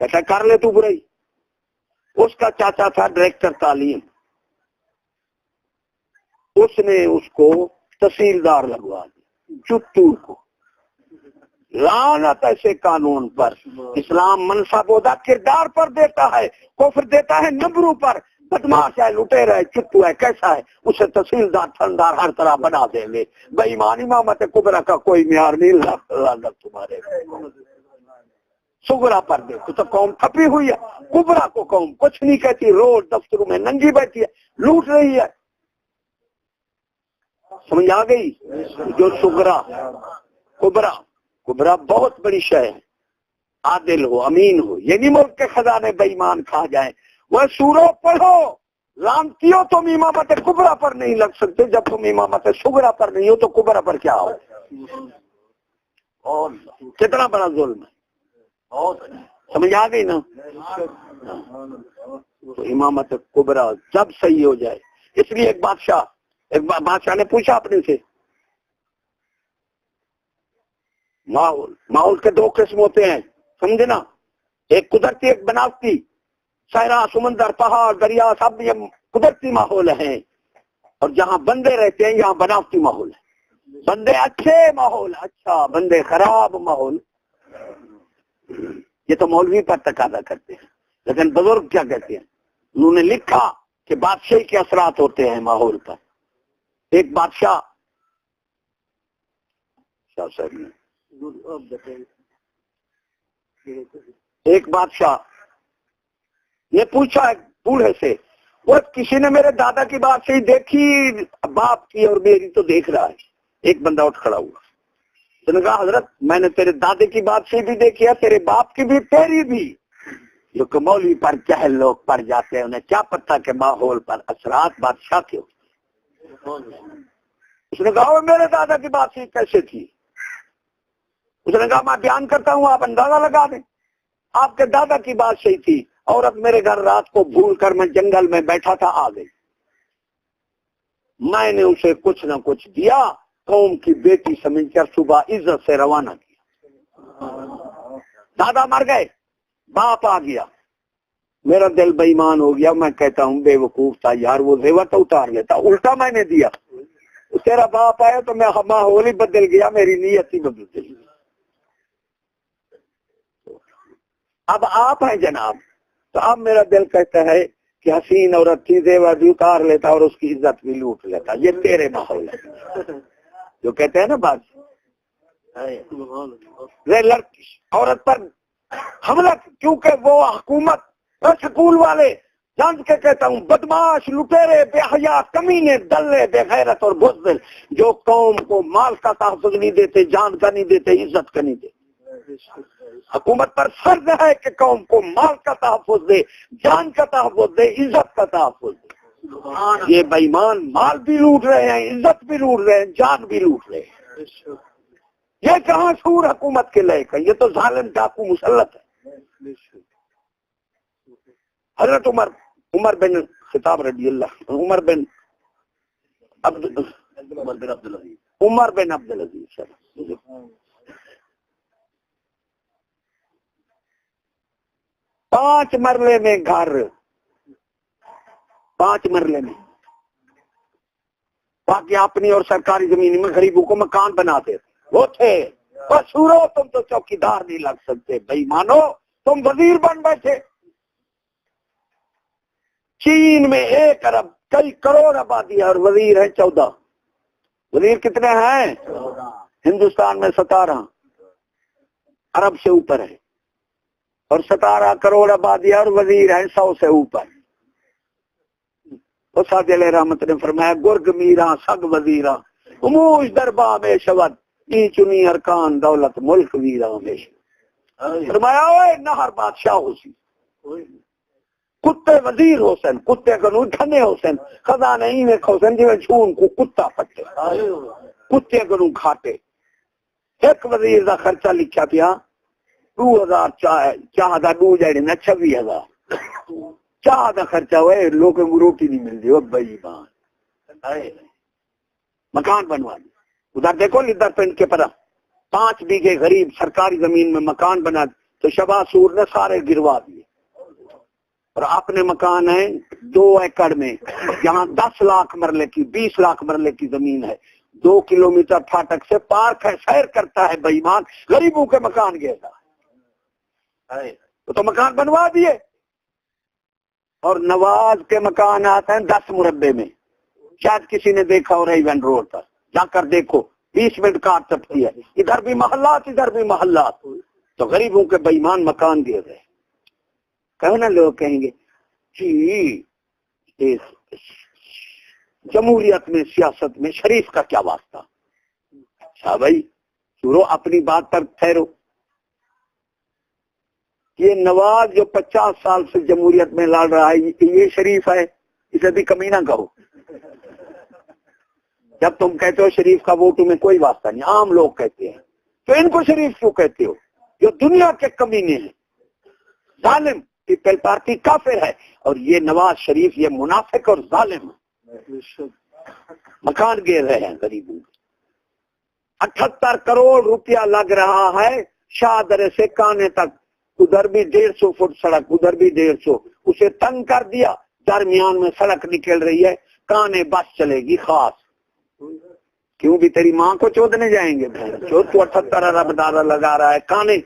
کہتا کر لے تو برائی۔ اس کا چاچا تھا ڈائریکٹر تعلیم، اس نے اس کو تحصیلدار لگوا دیا، چتور کو۔ لعنت ایسے قانون پر۔ اسلام منصب ہوتا کردار پر دیتا ہے، کفر دیتا ہے نمبروں پر۔ بدماش ہے، لٹیرا ہے، چتو ہے، کیسا ہے، اسے تحصیلدار تھندار ہر طرح بنا دیں گے۔ بے ایمان امامت کبریٰ کا کوئی معیار نہیں، لعنت تمہارے صغریٰ پر دیکھو تو قوم تھپی ہوئی ہے، کبریٰ کو قوم کچھ نہیں کہتی، روز دفتروں میں ننگی بیٹھی ہے، لوٹ رہی ہے۔ سمجھ آ گئی؟ جو صغریٰ کبریٰ بہت بڑی شے ہے، عادل ہو، امین ہو، یہ نہیں ملک کے خزانے بے ایمان کھا جائیں۔ وہ سورو پڑھو، لانتیو تم امامت کبریٰ پر نہیں لگ سکتے، جب تم امامت صغریٰ پر نہیں ہو تو کبریٰ پر کیا ہو؟ اور کتنا بڑا ظلم ہے، سمجھ آ گئی نا؟ تو امامت کبریٰ جب صحیح ہو جائے، اس لیے ایک بادشاہ نے پوچھا اپنے سے، ماحول کے دو قسم ہوتے ہیں، سمجھے نا؟ ایک قدرتی، ایک بناوٹی۔ صحرا، سمندر، پہاڑ، دریا، سب یہ قدرتی ماحول ہیں، اور جہاں بندے رہتے ہیں یہاں بناوٹی ماحول ہے۔ بندے اچھے ماحول اچھا، بندے خراب ماحول، یہ تو مولوی پر تقاضا کرتے ہیں، لیکن بزرگ کیا کہتے ہیں؟ انہوں نے لکھا کہ بادشاہی کے اثرات ہوتے ہیں ماحول پر۔ ایک بادشاہ نے پوچھا ایک بوڑھے سے، وہ کسی نے میرے دادا کی بات صحیح دیکھی، باپ کی اور میری تو دیکھ رہا ہے۔ ایک بندہ اٹھ کھڑا ہوا، اس نے کہا حضرت میں نے تیرے دادے کی بات صحیح بھی دیکھی ہے، تیرے باپ کی بھی، تیری بھی۔ جو کہ مولوی پر کیا لوگ پڑ جاتے ہیں، انہیں کیا پتہ کہ ماحول پر اثرات بادشاہ کے ہوتے۔ اس نے کہا میرے دادا کی بات صحیح کیسے تھی؟ اس نے کہا میں بیان کرتا ہوں، آپ اندازہ لگا دیں۔ آپ کے دادا کی بات صحیح تھی، عورت میرے گھر رات کو بھول کر، میں جنگل میں بیٹھا تھا، آ گئی، میں نے اسے کچھ نہ کچھ دیا، قوم کی بیٹی سمجھ کر صبح عزت سے روانہ کیا۔ دادا مر گئے، باپ آ گیا، میرا دل بے ایمان ہو گیا، میں کہتا ہوں بے وقوف تھا یار، وہ زیور تو اتار لیتا، الٹا میں نے دیا۔ تیرا باپ آیا تو میں ماحول ہی بدل گیا، میری نیت ہی بدل گئی۔ اب آپ ہیں جناب، تو اب میرا دل کہتا ہے کہ حسین عورت تھی، زیور بھی اتار لیتا اور اس کی عزت بھی لوٹ لیتا، یہ تیرے ماحول ہے۔ جو کہتے ہیں نا بات، عورت پر حملہ، کیونکہ وہ حکومت اور سکول والے جان کے کہتا ہوں، بدماش، لٹیرے، بے حیا، کمینے، دلے، بے غیرت اور بزدل، جو قوم کو مال کا تحفظ نہیں دیتے، جان کا نہیں دیتے، عزت کا نہیں دیتے۔ حکومت پر فرض ہے کہ قوم کو مال کا تحفظ دے، جان کا تحفظ دے، عزت کا تحفظ دے۔ یہ بے ایمان مال بھی لوٹ رہے ہیں، عزت بھی لوٹ رہے ہیں، جان بھی لوٹ رہے ہیں۔ یہ کہاں شعور حکومت کے لئے کا؟ یہ تو ظالم ڈاکو مسلط ہے۔ حضرت عمر بن خطاب رضی اللہ، عمر بن عبد العزیز 5 مرلے میں گھر، 5 مرلے میں، باقی اپنی اور سرکاری زمین میں غریبوں کو مکان بناتے وہ تھے. اور سورو تم تو چوکیدار نہیں لگ سکتے، بھائی مانو تم وزیر بن بیٹھے. چین میں 1 ارب کئی کروڑ آبادی ہے اور وزیر ہے 14. وزیر کتنے ہیں؟ ہندوستان میں 17 ارب سے اوپر ہے، اور 17 کروڑ آبادی ہے اور وزیر ہے 100 سے اوپر. اسد علیہ رحمت نے فرمایا گرگ میرا سگ وزیرا اموش دربا میں شود ای چنی ارکان دولت ملک ویرا میں. فرمایا اوے نہر بادشاہ ہو سی کتے وزیر حسین کتے کنو کھنے حسین خزانہ ہی میں حسین جو چھون کو کتا پٹے کتے کنو کھاتے. ایک وزیر دا خرچہ لکھا پیا 2000 چاہ دا 2 جڑے نا 26000 چاہ دا خرچہ ہوئے لوگوں کو روٹی نہیں مل رہی. وہ بھائی بان مکان بنوا دی. ادھر دیکھو ادھر پنڈ کے پرا 5 بیگھے غریب سرکاری زمین میں مکان بنا تو شباز سور نے سارے گروا دیے. اور اپنے مکان ہیں 2 ایکڑ میں جہاں 10 لاکھ مرلے کی 20 لاکھ مرلے کی زمین ہے. 2 کلومیٹر پھاٹک سے پارک ہے، سیر کرتا ہے بے ایمان. غریبوں کے مکان گرتا ہے تو مکان بنوا دیے. اور نواز کے مکان آتے ہیں 10 مربع میں. شاید کسی نے دیکھا ہو ایون روڈ پر جا کر دیکھو 20 منٹ کاٹ سکتی ہے. ادھر بھی محلات ادھر بھی محلات. تو غریبوں کے بے ایمان مکان دے رہے. کہو نا لوگ کہیں گے جی جمہوریت میں سیاست میں شریف کا کیا واسطہ. اچھا بھائی چھوڑو اپنی بات پر ٹھہرو. یہ نواز جو 50 سال سے جمہوریت میں لڑ رہا ہے یہ شریف ہے؟ اسے بھی کمی نہ کہو. جب تم کہتے ہو شریف کا ووٹ میں کوئی واسطہ نہیں، عام لوگ کہتے ہیں، تو ان کو شریف کیوں کہتے ہو؟ جو دنیا کے کمینے ہیں، ظالم. پیپل پارٹی کافر ہے اور یہ نواز شریف یہ منافق اور ظالم ہے. مکان گر رہے ہیں غریبوں. 78 کروڑ روپیہ لگ رہا ہے شاہدرے سے کانے تک. ادھر بھی 150 فٹ سڑک ادھر بھی 150. اسے تنگ کر دیا، درمیان میں سڑک نکل رہی ہے، کانے بس چلے گی خاص. کیوں بھی تیری ماں کو چودنے جائیں گے جو تو 78 ارب ڈالر لگا رہا ہے کانے،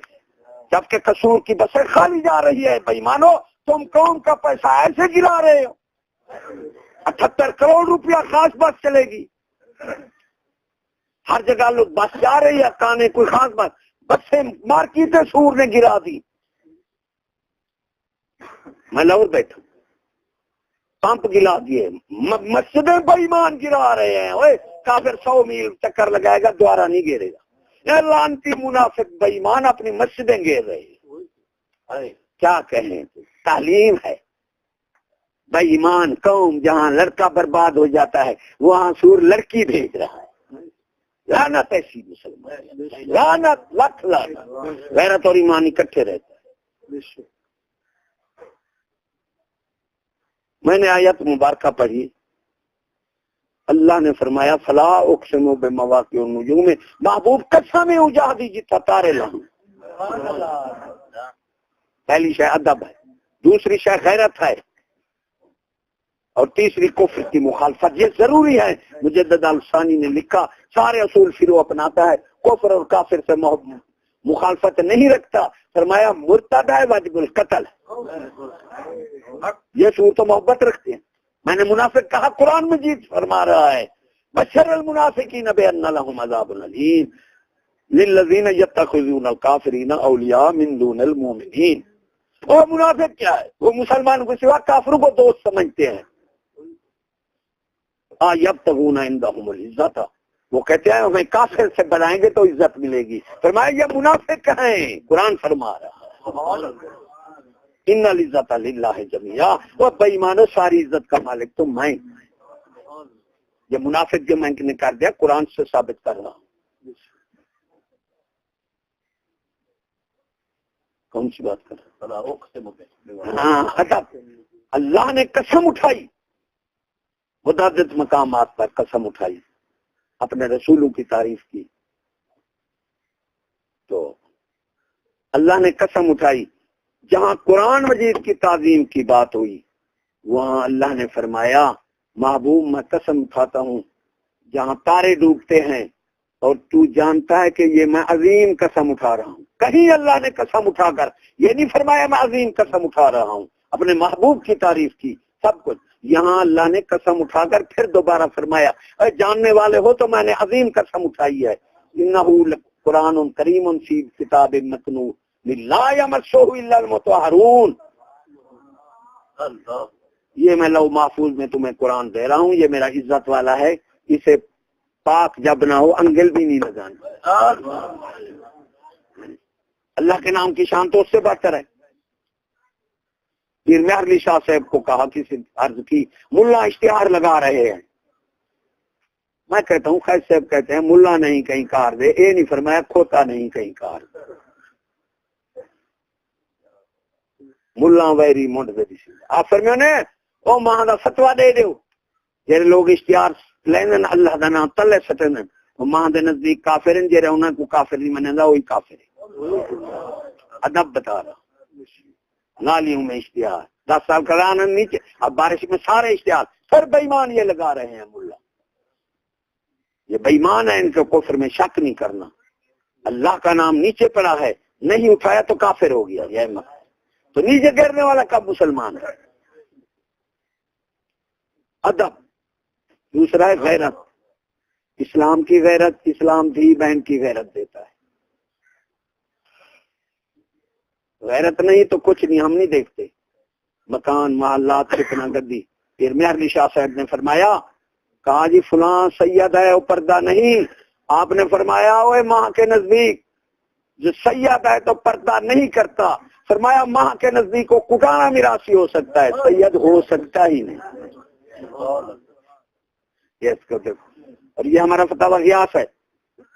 جبکہ قصور کی بسیں خالی جا رہی ہے. بھائی مانو تم قوم کا پیسہ ایسے گرا رہے ہو. 78 کروڑ روپیہ خاص بس چلے گی. ہر جگہ لوگ بس جا رہی ہے کانے کوئی خاص بس بسیں مارکیٹیں سور نے گرا دی. میں لاہور بیٹھا پمپ گلا دیے، مسجدیں بے ایمان گرا رہے ہیں. اوے کافر 100 میل چکر لگائے گا دوبارہ نہیں گرے گا. لانتی منافق بے ایمان اپنی مسجدیں گر رہے ہیں. کیا کہیں تعلیم ہے. بے ایمان قوم جہاں لڑکا برباد ہو جاتا ہے وہاں سور لڑکی بھیج رہا ہے. لعنت ایسی مسلمان، لعنت لکھ لعنت. غیرت اور ایمان اکٹھے رہتا ہے. میں نے آیت مبارکہ پڑھی، اللہ نے فرمایا فلا اقسم بمواقع النجوم. محبوب قسم اجادی جتا تارے لہوں. پہلی شے ادب ہے، دوسری شے غیرت ہے، اور تیسری کفر کی مخالفت. یہ ضروری ہے. مجدد الثانی نے لکھا سارے اصول شروع اپناتا ہے، کفر اور کافر سے مخالفت نہیں رکھتا. فرمایا مرتد ہے واجب القتل. یہ سور تو محبت رکھتے ہیں. میں نے منافق کہا قرآن مجید فرما رہا ہے بشر المنافقین بان لهم عذاب الیم للذین یتخذون الکافرین اولیاء من دون المؤمنین. وہ منافق کیا ہے؟ وہ مسلمانوں کے سوا کافروں کو دوست سمجھتے ہیں. یبتغون عندهم العزت، وہ کہتے ہیں ہمیں کافر سے بنائیں گے تو عزت ملے گی. فرمایا یہ منافق ہیں. قرآن فرما رہا ہے ان العزت للہ جميعا. وہ بے ایمانو ساری عزت کا مالک تو میں. یہ منافق جو میں نے کر دیا قرآن سے ثابت کر رہا ہوں. کون سی بات کر رہا ہوں؟ ہاں ادب. اللہ نے قسم اٹھائی، متعدد مقامات پر قسم اٹھائی، اپنے رسولوں کی تعریف کی. تو اللہ نے قسم اٹھائی جہاں قرآن مجید کی تعظیم کی بات ہوئی وہاں اللہ نے فرمایا محبوب میں قسم کھاتا ہوں جہاں تارے ڈوبتے ہیں اور تو جانتا ہے کہ یہ میں عظیم قسم اٹھا رہا ہوں. کہیں اللہ نے قسم اٹھا کر یہ نہیں فرمایا میں عظیم قسم اٹھا رہا ہوں، اپنے محبوب کی تعریف کی سب کچھ. یہاں اللہ نے قسم اٹھا کر پھر دوبارہ فرمایا اے جاننے والے ہو تو میں نے عظیم قسم اٹھائی ہے. انہ قرآن کریم فی کتاب مکنون لا یمسہ الا المطہرون. یہ میں لوح محفوظ میں تمہیں قرآن دے رہا ہوں، یہ میرا عزت والا ہے، اسے پاک جب نہ ہو انگل بھی نہیں لگانے. اللہ کے نام کی شان تو اس سے بہتر ہے. پھر میں علی شاہ صاحب کو کہا کسی عرض کی ملا اشتہار لگا رہے ہیں. میں کہتا ہوں خیر صاحب کہتے ہیں ملا نہیں کہیں کار دے، اے نہیں فرمایا کھوتا نہیں کہیں کار دے. ملا ویری منڈ دے آپ فرمیو نے او ماں دا فتوا دے دیو جڑے لوگ اشتہار لین اللہ دا نام تلے سٹن ماں دے نزدیک کافر ہیں، جڑے انہاں کو کافر نہیں منندا وہی کافر ہے. ادب بتا رہا نالیوں میں اشتہار 10 سال کرانا نیچے، اب بارش میں سارے اشتہار پھر بےمان یہ لگا رہے ہیں. ملا یہ بےمان ہے، ان کے کفر میں شک نہیں کرنا. اللہ کا نام نیچے پڑا ہے، نہیں اٹھایا تو کافر ہو گیا. یہ مت تو نیچے گرنے والا کب مسلمان ہے؟ ادب. دوسرا ہے غیرت. اسلام کی غیرت، اسلام دھی بہن کی غیرت دیتا ہے. غیرت نہیں تو کچھ نہیں، ہم نہیں دیکھتے مکان محلات کتنا گدی. پھر میں علی شاہ صاحب نے فرمایا کہا جی فلاں سید ہے وہ پردہ نہیں. آپ نے فرمایا اوے ماں کے نزدیک جو سید ہے تو پردہ نہیں کرتا. فرمایا ماں کے نزدیک وہ کٹانا میراثی ہو سکتا ہے، سید ہو سکتا ہی نہیں. اس کو دیکھو، اور یہ ہمارا فتوی غیاث ہے.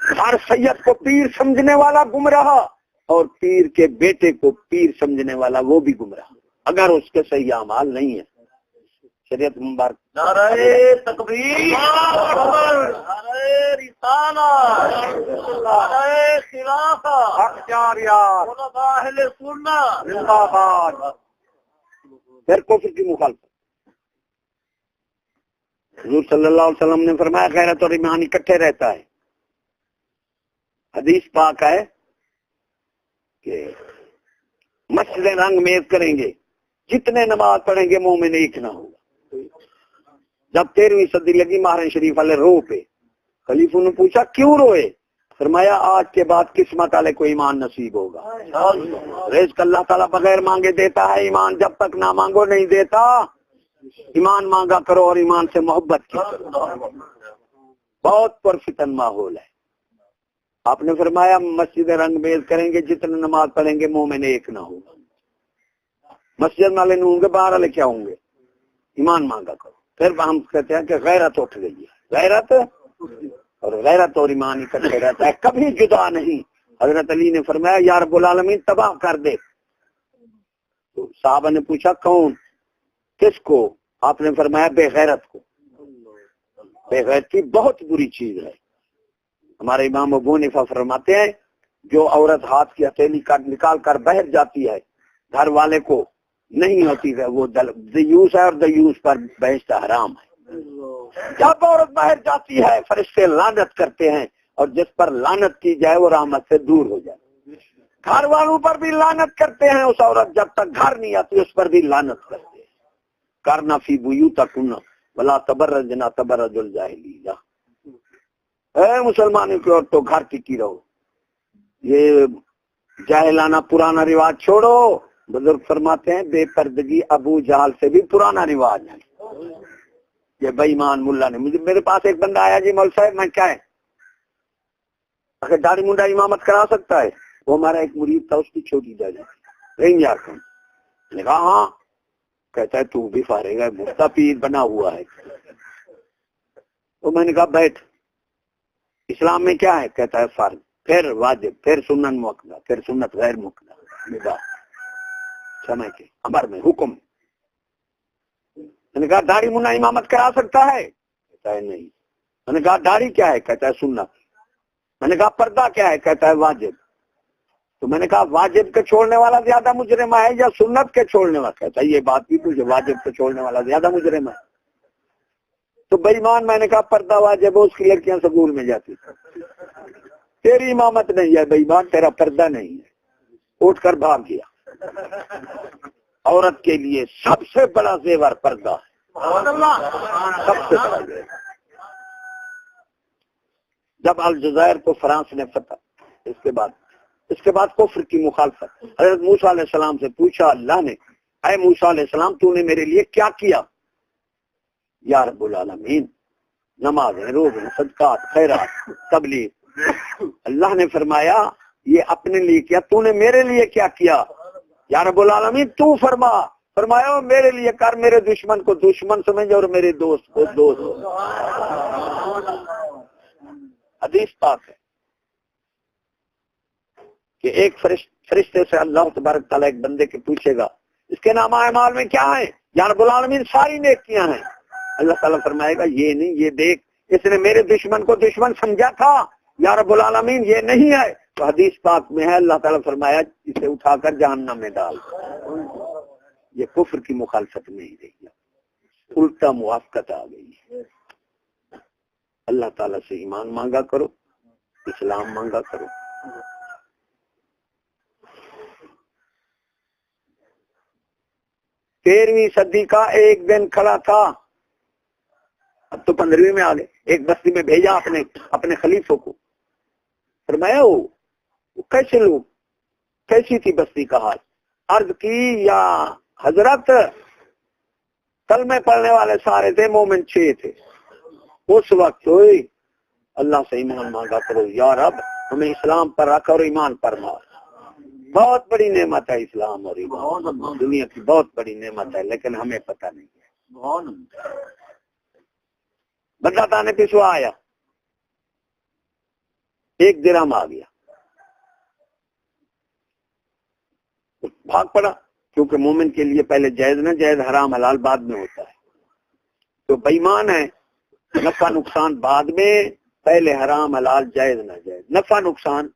ہر سید کو پیر سمجھنے والا گمراہ اور پیر کے بیٹے کو پیر سمجھنے والا وہ بھی گمراہ اگر اس کے صحیح اعمال نہیں ہے. شریعت مبارک. نعرہ تکبیر، نعرہ رسالت، نعرہ خلافت، حق جاریات، علماء اہل سنت زندہ باد. پھر کفر کی مخالفت. حضور صلی اللہ علیہ وسلم نے فرمایا غیرت اور ایمان اکٹھے رہتا ہے. حدیث پاک ہے کہ مسجد رنگ میز کریں گے، جتنے نماز پڑھیں گے مومن ایک نہ ہوگا. جب 13ویں صدی لگی مہارن شریف والے رو پہ. خلیفہ نے پوچھا کیوں روئے؟ فرمایا آج کے بعد قسمت والے کو ایمان نصیب ہوگا. رزق اللہ تعالیٰ بغیر مانگے دیتا ہے، ایمان جب تک نہ مانگو نہیں دیتا. ایمان مانگا کرو اور ایمان سے محبت کی کرو. بہت پرفتن ماحول ہے. آپ نے فرمایا مسجد رنگ میز کریں گے، جتنے نماز پڑھیں گے مومن ایک نہ ہوگا. مسجد والے نہیں ہوں گے، باہر والے کیا ہوں گے؟ ایمان مانگا کرو. پھر ہم کہتے ہیں کہ غیرت اٹھ گئی ہے. غیرت اور غیرت اور ایمان اکٹھے رہتا ہے، کبھی جدا نہیں. حضرت علی نے فرمایا یا رب العالمین تباہ کر دے. تو صحابہ نے پوچھا کون؟ کس کو؟ آپ نے فرمایا بے غیرت کو. بے غیرتی بہت بری چیز ہے. ہمارے امام ابو حنیفہ فرماتے ہیں جو عورت ہاتھ کی ہتھیلی نکال کر باہر جاتی ہے گھر والے کو نہیں ہوتی ہے وہ دیوس ہے، اور دیوس پر بہشت حرام ہے. جب عورت باہر جاتی ہے فرشتے لعنت کرتے ہیں، اور جس پر لعنت کی جائے وہ رحمت سے دور ہو جائے. گھر والوں پر بھی لعنت کرتے ہیں. اس عورت جب تک گھر نہیں آتی اس پر بھی لعنت کرتے ہیں. کرنا فی بیوتکن ولا تبرجنا تبرج الجاہلیہ. اے مسلمانوں کی عورتوں گھر ٹکی رہو. یہ جاہلانہ پرانا رواج چھوڑو. بزرگ فرماتے ہیں بے پردگی ابو جہل سے بھی پرانا رواج ہے. یہ بے ایمان ملا نے میرے پاس ایک بندہ آیا جی مول صاحب میں کیا ہے اگر داڑھی منڈا امامت کرا سکتا ہے؟ وہ ہمارا ایک مرید تھا، اس کی چھوٹی داڑھی رہیں یار کم. نے کہا ہاں. کہتا ہے تو بھی فارغ ہے، مفتا پیر بنا ہوا ہے. تو میں نے کہا بیٹھ، اسلام میں کیا ہے؟ کہتا ہے فرض، پھر واجب، پھر سنن مؤکدہ، پھر سنت غیر مؤکدہ. سمے کے امر میں حکم. میں نے کہا داڑھی منا امامت کرا سکتا ہے؟ کہتا ہے نہیں. میں نے کہا داڑھی کیا ہے؟ کہتا ہے سنت. میں نے کہا پردہ کیا ہے؟ کہتا ہے واجب. تو میں نے کہا واجب کے چھوڑنے والا زیادہ مجرم ہے یا سنت کے چھوڑنے والا؟ کہتا یہ بات بھی پوچھے، واجب کے چھوڑنے والا زیادہ مجرم ہے۔ تو بے ایمان، میں نے کہا پردہ واجب ہے، اس کی لڑکیاں سکول میں جاتی، تیری امامت نہیں ہے بے ایمان، تیرا پردہ نہیں ہے، اٹھ کر بھاگ گیا۔ عورت کے لیے سب سے بڑا زیور پردہ ہے، سب سے بڑا زیور۔ جب الجزائر کو فرانس نے فتح، اس کے بعد کفر کی مخالفت، حضرت موسیٰ علیہ السلام سے پوچھا اللہ نے، اے موسیٰ علیہ السلام تو نے میرے لیے کیا کیا؟ یا رب العالمین، نمازیں، روزے، صدقات، خیرات، تبلیغ۔ اللہ نے فرمایا یہ اپنے لیے کیا، تو نے میرے لیے کیا کیا؟ یا رب العالمین تو فرمایا میرے لیے کر، میرے دشمن کو دشمن سمجھ اور میرے دوست کو دوست۔ حدیث پاک ہے کہ ایک فرشتے سے اللہ تبارک تعالیٰ ایک بندے کے پوچھے گا اس کے نام اعمال میں کیا ہے؟ یا رب العالمین ساری نیکیاں ہیں۔ اللہ تعالیٰ فرمائے گا یہ نہیں، یہ دیکھ اس نے میرے دشمن کو دشمن سمجھا تھا، یا رب العالمین یہ نہیں ہے۔ تو حدیث پاک میں ہے اللہ تعالیٰ فرمایا اسے اٹھا کر جہنم میں ڈال۔ یہ کفر کی مخالفت نہیں رہی، الٹا موافقت آ گئی۔ اللہ تعالیٰ سے ایمان مانگا کرو، اسلام مانگا کرو۔ 13ویں صدی کا ایک دن کھڑا تھا، اب تو 15ویں میں آ گئے، ایک بستی میں بھیجا اپنے خلیفوں کو، فرمایا وہ کیسے لوگ، کیسی تھی بستی کا حال؟ عرض کی یا حضرت کلمے پڑھنے والے سارے تھے، مومن 6 تھے۔ اس وقت ہوئی اللہ سے ایمان مانگا کرو، یا رب ہمیں اسلام پر رکھ اور ایمان پر مار۔ بہت بڑی نعمت ہے اسلام اور ایمان، دنیا کی بہت بڑی نعمت ہے، لیکن ہمیں پتہ نہیں ہے۔ بندہ تانے پسوا آیا، 1 درہم آ گیا، بھاگ پڑا، کیونکہ مومن کے لیے پہلے جائز نہ جائز، حرام حلال بعد میں ہوتا ہے۔ تو بے ایمان ہے، نفع نقصان بعد میں، پہلے حرام حلال جائز نہ جائز، نفع نقصان۔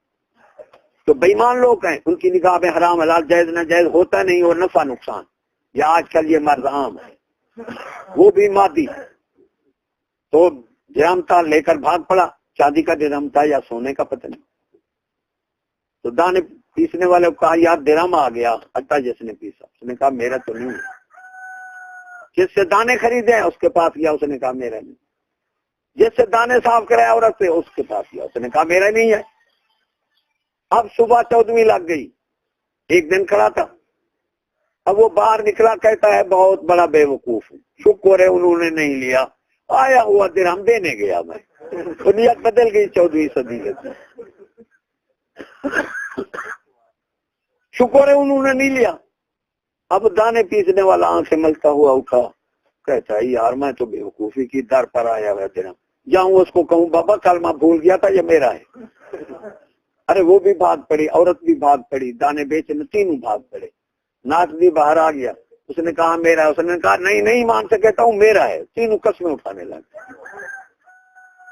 تو بے ایمان لوگ ہیں، ان کی نگاہ میں حرام حلال جائز نہ جائز ہوتا نہیں، اور نفع نقصان، یا آج کل یہ مرض عام ہے، وہ بھی مادی۔ تو درہم تھا، لے کر بھاگ پڑا، چاندی کا درہم تھا یا سونے کا پتہ نہیں۔ تو دانے پیسنے والے کو کہا یار درہم آ گیا، اٹا جس نے پیسا، اس نے کہا میرا تو نہیں ہے۔ جس سے دانے خریدے اس کے پاس گیا، اس نے کہا میرا نہیں۔ جس سے دانے صاف کرایا عورت سے، اس کے پاس گیا، اس نے کہا میرا نہیں ہے۔ اب صبح 14ویں لگ گئی، 1 دن کھڑا تھا، اب وہ باہر نکلا، کہتا ہے بہت بڑا بے وقوف ہوں، شکر ہے انہوں نے نہیں لیا، آیا ہوا درہم دینے گیا میں۔ نیت بدل گئی 14ویں صدی میں، شکر ہے انہوں نے نہیں لیا۔ اب دانے پیسنے والا آنکھ سے ملتا ہوا اٹھا، کہتا ہے یار میں تو بے وقوفی کی در پر آیا ہوا درہم، جاؤں اس کو کہوں بابا کلمہ بھول گیا تھا، یہ میرا ہے۔ ارے وہ بھی بھاگ پڑی، عورت بھی بھاگ پڑی، دانے بیچنے تینوں بھاگ پڑے، ناچ بھی باہر آ گیا۔ اس نے کہا میرا ہے، اس نے کہا نہیں مان سے کہتا ہوں میرا ہے، تینوں قسمیں اٹھانے لگے۔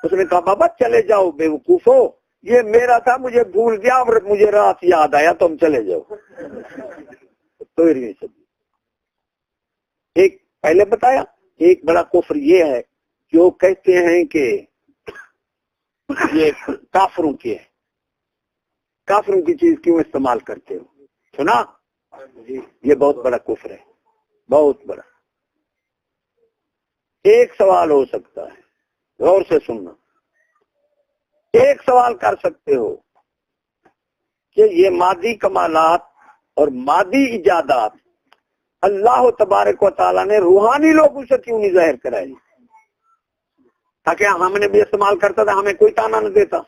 اس نے کہا بابا چلے جاؤ بے وقوفو، یہ میرا تھا، مجھے بھول گیا اور مجھے رات یاد آیا، تم چلے جاؤ۔ تو ایک پہلے بتایا، ایک بڑا کفر یہ ہے جو کہتے ہیں کہ یہ کافروں کی ہے، کافروں کی چیز کیوں استعمال کرتے ہو؟ سنا؟ یہ بہت بڑا کفر ہے، بہت بڑا۔ ایک سوال ہو سکتا ہے، غور سے سننا، ایک سوال کر سکتے ہو کہ یہ مادی کمالات اور مادی ایجادات اللہ تبارک و تعالیٰ نے روحانی لوگوں سے کیوں نہیں ظاہر کرائی؟ تاکہ ہم نے بھی استعمال کرتا تھا، ہمیں کوئی تانا نہ دیتا۔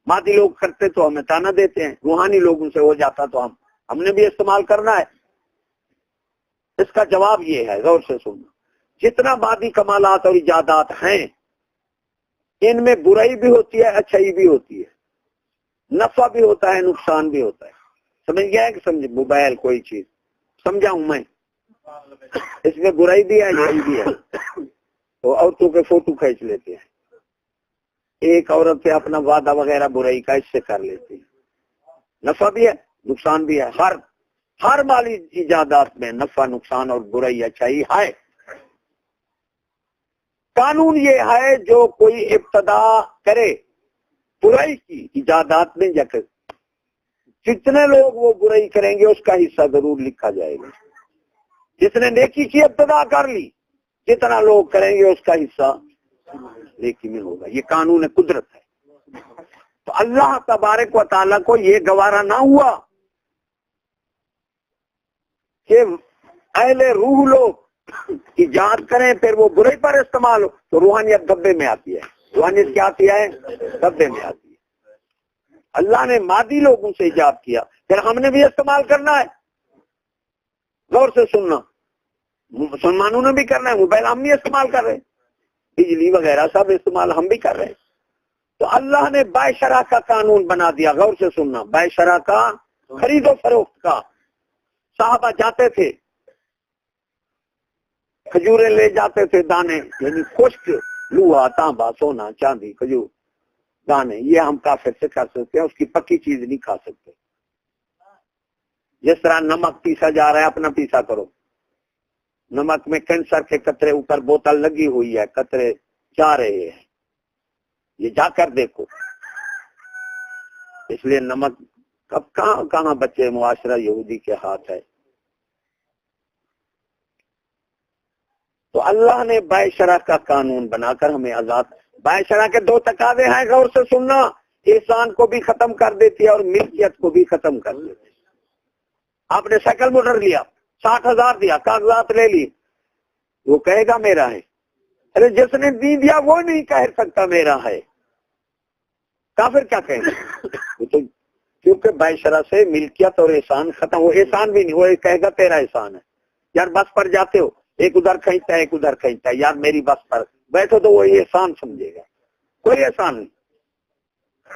مادی لوگ کرتے تو ہمیں تانا دیتے ہیں، روحانی لوگوں سے ہو جاتا تو ہم نے بھی استعمال کرنا ہے۔ اس کا جواب یہ ہے، غور سے سننا، جتنا مادی کمالات اور ایجادات ہیں ان میں برائی بھی ہوتی ہے، اچھائی بھی ہوتی ہے، نفع بھی ہوتا ہے، نقصان بھی ہوتا ہے۔ سمجھ گیا ہے کہ سمجھ؟ موبائل کوئی چیز سمجھاؤں میں، اس میں برائی بھی ہے، اچھائی بھی ہے۔ تو عورتوں کے فوٹو کھینچ لیتے ہیں، ایک عورت سے اپنا وعدہ وغیرہ برائی کا اس سے کر لیتے ہیں، نفع بھی ہے نقصان بھی ہے، ہر مالی ایجادات میں نفع نقصان اور برائی اچھائی ہے۔ قانون یہ ہے جو کوئی ابتدا کرے برائی کی ایجادات میں جا کر جتنے لوگ وہ برائی کریں گے اس کا حصہ ضرور لکھا جائے گا، جس نے نیکی کی ابتدا کر لی جتنا لوگ کریں گے اس کا حصہ نیکی میں ہوگا۔ یہ قانون قدرت ہے۔ تو اللہ تبارک و تعالیٰ کو یہ گوارا نہ ہوا کہ اہل روح لوگ ایجاد کریں پھر وہ برائی پر استعمال ہو، تو روحانیت دبے میں آتی ہے۔ روحانیت کیا آتی ہے؟ دبے میں آتی ہے۔ اللہ نے مادی لوگوں سے ایجاد کیا، پھر ہم نے بھی استعمال کرنا ہے۔ غور سے سننا، مسلمانوں نے بھی کرنا ہے، موبائل ہم بھی استعمال کر رہے ہیں، بجلی وغیرہ سب استعمال ہم بھی کر رہے ہیں۔ تو اللہ نے بائع شرع کا قانون بنا دیا۔ غور سے سننا، بائع شرع کا، خرید و فروخت کا۔ صحابہ جاتے تھے، کھجورے لے جاتے تھے، دانے یعنی خشک لوہا تانبا سونا چاندی کھجور دانے، یہ ہم کافر سے کر سکتے ہیں، اس کی پکی چیز نہیں کھا سکتے۔ جس طرح نمک پیسا جا رہا ہے اپنا پیسا کرو، نمک میں کینسر کے قطرے اوپر بوتل لگی ہوئی ہے، قطرے جا رہے ہیں، یہ جا کر دیکھو۔ اس لیے نمک کب کہاں بچے، معاشرہ یہودی کے ہاتھ ہے۔ تو اللہ نے بائع شرع کا قانون بنا کر ہمیں آزاد۔ بائع شرع کے دو تقاضے ہیں، غور سے سننا، احسان کو بھی ختم کر دیتی ہے اور ملکیت کو بھی ختم کر دیتی ہے۔ آپ نے سائیکل موٹر لیا، 60,000 دیا، کاغذات لے لی، وہ کہے گا میرا ہے۔ ارے جس نے دیا وہ نہیں کہہ سکتا میرا ہے، کافر کیا کہیں گے؟ تو کیونکہ بائع شرع سے ملکیت اور احسان ختم، وہ احسان بھی نہیں، وہ کہے گا تیرا احسان ہے۔ یار بس پر جاتے ہو، ایک ادھر کھینچتا ہے ایک ادھر کھینچتا ہے، یار میری بس پر بیٹھو تو وہ احسان سمجھے گا، کوئی احسان نہیں۔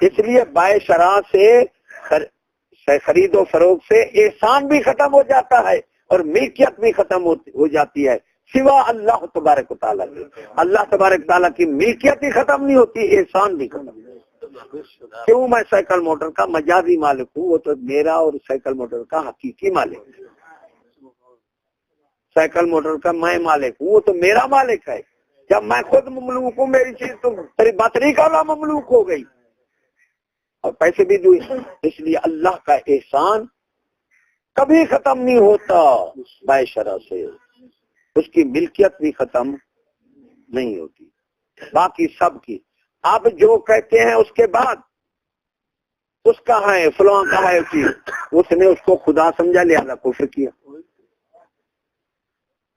اس لیے بائع شرع سے خرید و فروخت سے احسان بھی ختم ہو جاتا ہے اور ملکیت بھی ختم ہو جاتی ہے، سوا اللہ تبارک و تعالیٰ کی۔ اللہ تبارک تعالیٰ کی ملکیت ہی ختم نہیں ہوتی، احسان بھی ختم نہیں ہوتا۔ کیوں میں سائیکل موٹر کا مجازی مالک ہوں، وہ تو میرا اور سائیکل موٹر کا حقیقی مالک ہے۔ سائیکل موٹر کا میں مالک ہوں، وہ تو میرا مالک ہے۔ جب میں خود مملوک ہوں میری چیز، تو میری بطری کا اللہ مملوک ہو گئی اور پیسے بھی دوئی۔ اس لیے اللہ کا احسان کبھی ختم نہیں ہوتا بائع شرع سے، اس کی ملکیت بھی ختم نہیں ہوتی، باقی سب کی۔ آپ جو کہتے ہیں اس کے بعد اس کا ہے فلاں کا ہے، اس نے اس کو خدا سمجھا، لہذا کفر کیا۔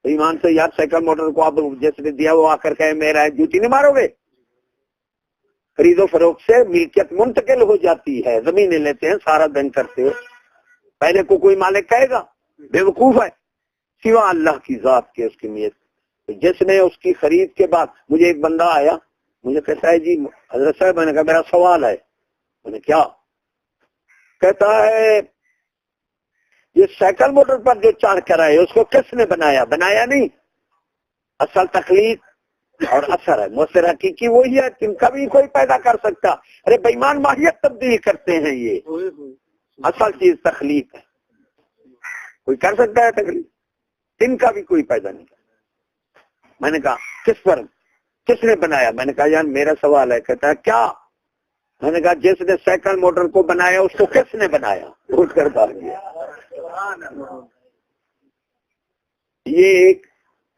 ایمان سے یار سائیکل موٹر کو آپ جس نے دیا وہ آ کر کہے میرا ہے، جوتی نہیں مارو گے؟ خرید و فروخت سے ملکیت منتقل ہو جاتی ہے، زمینیں لیتے ہیں سارا دن کرتے ہو، پہلے کو کوئی مالک کہے گا؟ بے وقوف ہے، سوا اللہ کی ذات کے، اس کی نیت۔ جس نے اس کی خرید کے بعد، مجھے ایک بندہ آیا، مجھے کہتا ہے جی حضرت صاحب، میں نے کہا میرا سوال ہے۔ میں نے کیا؟ کہتا ہے یہ سائیکل موٹر پر جو چڑھ کر آئے اس کو کس نے بنایا؟ بنایا نہیں، اصل تخلیق اور اثر ہے، مؤثر حقیقی وہی ہے، تم کبھی کوئی پیدا کر سکتا۔ ارے بے ایمان ماہیت تبدیل کرتے ہیں، یہ اصل چیز تخلیق ہے، کوئی کر سکتا ہے تخلیق؟ تم کا بھی کوئی پیدا نہیں کرتا۔ میں نے کہا کس پر، کس نے بنایا؟ میں نے کہا یار میرا سوال ہے۔ کہتا ہے کیا؟ میں نے کہا جس نے سائیکل موٹر کو بنایا اس کو کس نے بنایا؟ اٹھ کر بھاگ گیا۔ یہ ایک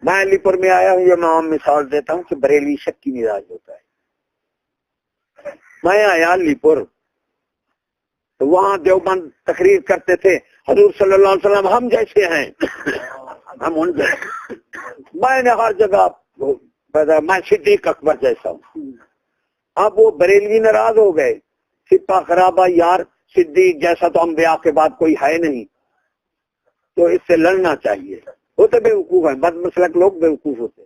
میں علی پور میں آیا ہوں، یہ میں عام مثال دیتا ہوں کہ بریلی شکی مزاج ہوتا ہے۔ میں آیا علی پور تو وہاں دیوبند تقریر کرتے تھے، حضور صلی اللہ علیہ وسلم ہم جیسے ہیں، ہم ان جیسے۔ میں نے ہر جگہ میں صدیق اکبر جیسا ہوں۔ اب وہ بریلوی ناراض ہو گئے، سپا خرابہ، یار صدیق جیسا تو انبیاء کے بعد کوئی ہے نہیں، تو اس سے لڑنا چاہیے۔ وہ تو بے وقوف ہے، بد مسلک لوگ بے وقوف ہوتے۔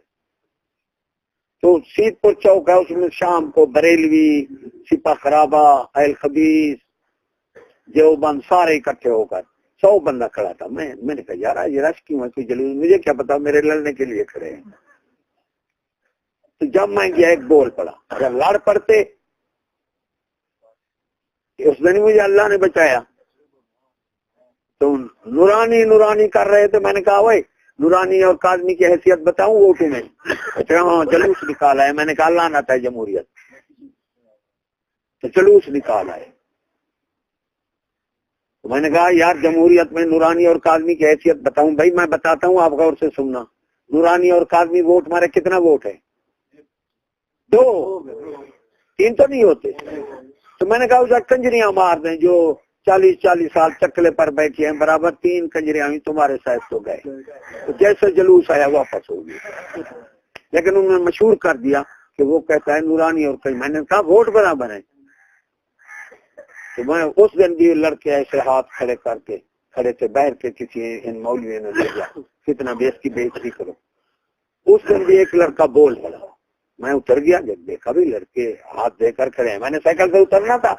تو سیت پور چوک ہے، اس میں شام کو بریلوی، سپا خرابہ، اہل خبیث، دیوبند سارے اکٹھے ہو کر 100 بندہ کھڑا تھا۔ میں نے کہا یار یہ رش کیوں ہے، کوئی جلوس؟ مجھے کیا پتا، میرے لڑنے کے لیے کھڑے ہیں۔ تو جب میں گیا ایک بول پڑا، جب لڑ پڑتے اس دن مجھے اللہ نے بچایا۔ تو نورانی نورانی کر رہے تھے. میں نے کہا وہی نورانی اور کاظمی کی حیثیت بتاؤں ووٹوں میں؟ ہاں جلوس نکالا ہے. میں نے کہا لعنت ہے جمہوریت. تو جلوس نکالا ہے. تو میں نے کہا یار جمہوریت میں نورانی اور کاظمی کی حیثیت بتاؤں؟ بھائی میں بتاتا ہوں آپ غور سے سننا. نورانی اور کاظمی ووٹ مارے کتنا ووٹ ہے؟ 2 3 تو نہیں ہوتے. تو میں نے کہا اسے کنجریاں مار دیں جو 40 سال چکلے پر بیٹھے ہیں برابر 3 کنجریاں بھی تمہارے ساتھ تو گئے. تو جیسے جلوس آیا واپس ہو گیا. لیکن انہوں نے مشہور کر دیا کہ وہ کہتا ہے نورانی اور کئی. میں نے کہا ووٹ برابر ہے. تو میں اس دن بھی لڑکے ایسے ہاتھ کھڑے کر کے کھڑے تھے باہر کے کسی ان مولوی نے لے گیا کتنا بھی اس کی بےعزتی کرو. اس دن بھی ایک لڑکا بول پڑا. میں اتر گیا. جب دیکھا بھی لڑکے ہاتھ دے کر کھڑے ہیں. میں نے سائیکل سے اترنا تھا.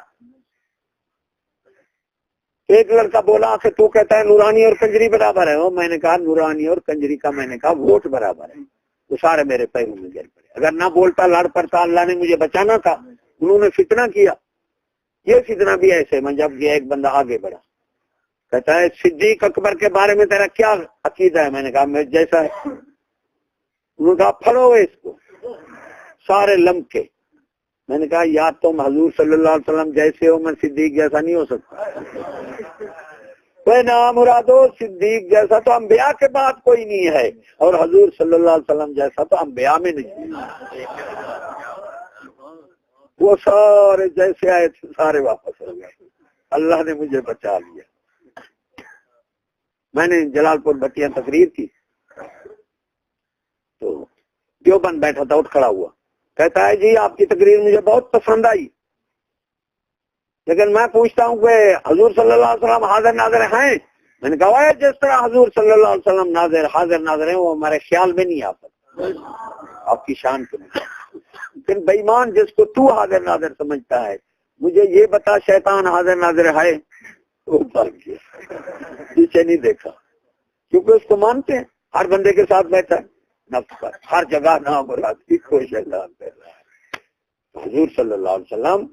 ایک لڑکا بولا کہ تو کہتا ہے نورانی اور کنجری برابر ہے. میں نے کہا نورانی اور کنجری کا میں نے کہا ووٹ برابر ہے. تو سارے میرے پیروں میں گر پڑے. اگر نہ بولتا لڑ پڑتا اللہ نے مجھے بچانا تھا. انہوں نے فتنہ کیا. یہ فتنہ بھی ایسے میں جب گیا ایک بندہ آگے بڑھا کہتا ہے صدیق اکبر کے بارے میں تیرا کیا عقیدہ ہے؟ میں نے کہا میں جیسا ہے. انہوں نے کہا پھڑو اس کو. سارے لمکے. میں نے کہا یا تم حضور صلی اللہ علیہ وسلم جیسے ہو میں صدیق جیسا نہیں ہو سکتا. کوئی نام مرادو صدیق جیسا تو انبیاء کے بعد کوئی نہیں ہے اور حضور صلی اللہ علیہ وسلم جیسا تو انبیاء میں نہیں. وہ سارے جیسے آئے تھے سارے واپس ہو گئے. اللہ نے مجھے بچا لیا. میں نے جلال پور بٹیا تقریر کی تو دیوبند بیٹھا تھا. اٹھ کھڑا ہوا کہتا ہے جی آپ کی تقریر مجھے بہت پسند آئی لیکن میں پوچھتا ہوں کہ حضور صلی اللہ علیہ وسلم حاضر ناظر ہیں؟ میں نے کہا جس طرح حضور صلی اللہ علیہ وسلم حاضر ناظر ہیں وہ ہمارے خیال میں نہیں آتا. آپ کی شان کے نہیں. لیکن بے ایمان جس کو تو حاضر ناظر سمجھتا ہے مجھے یہ بتا شیطان حاضر ناظر ہے؟ وہ بھاگ گیا. پیچھے نہیں دیکھا کیونکہ اس کو مانتے ہیں. ہر بندے کے ساتھ بیٹھا ہے نفس پر. ہر جگہ نام مراد کوئی شیطان کر رہا ہے. حضور صلی اللہ علیہ وسلم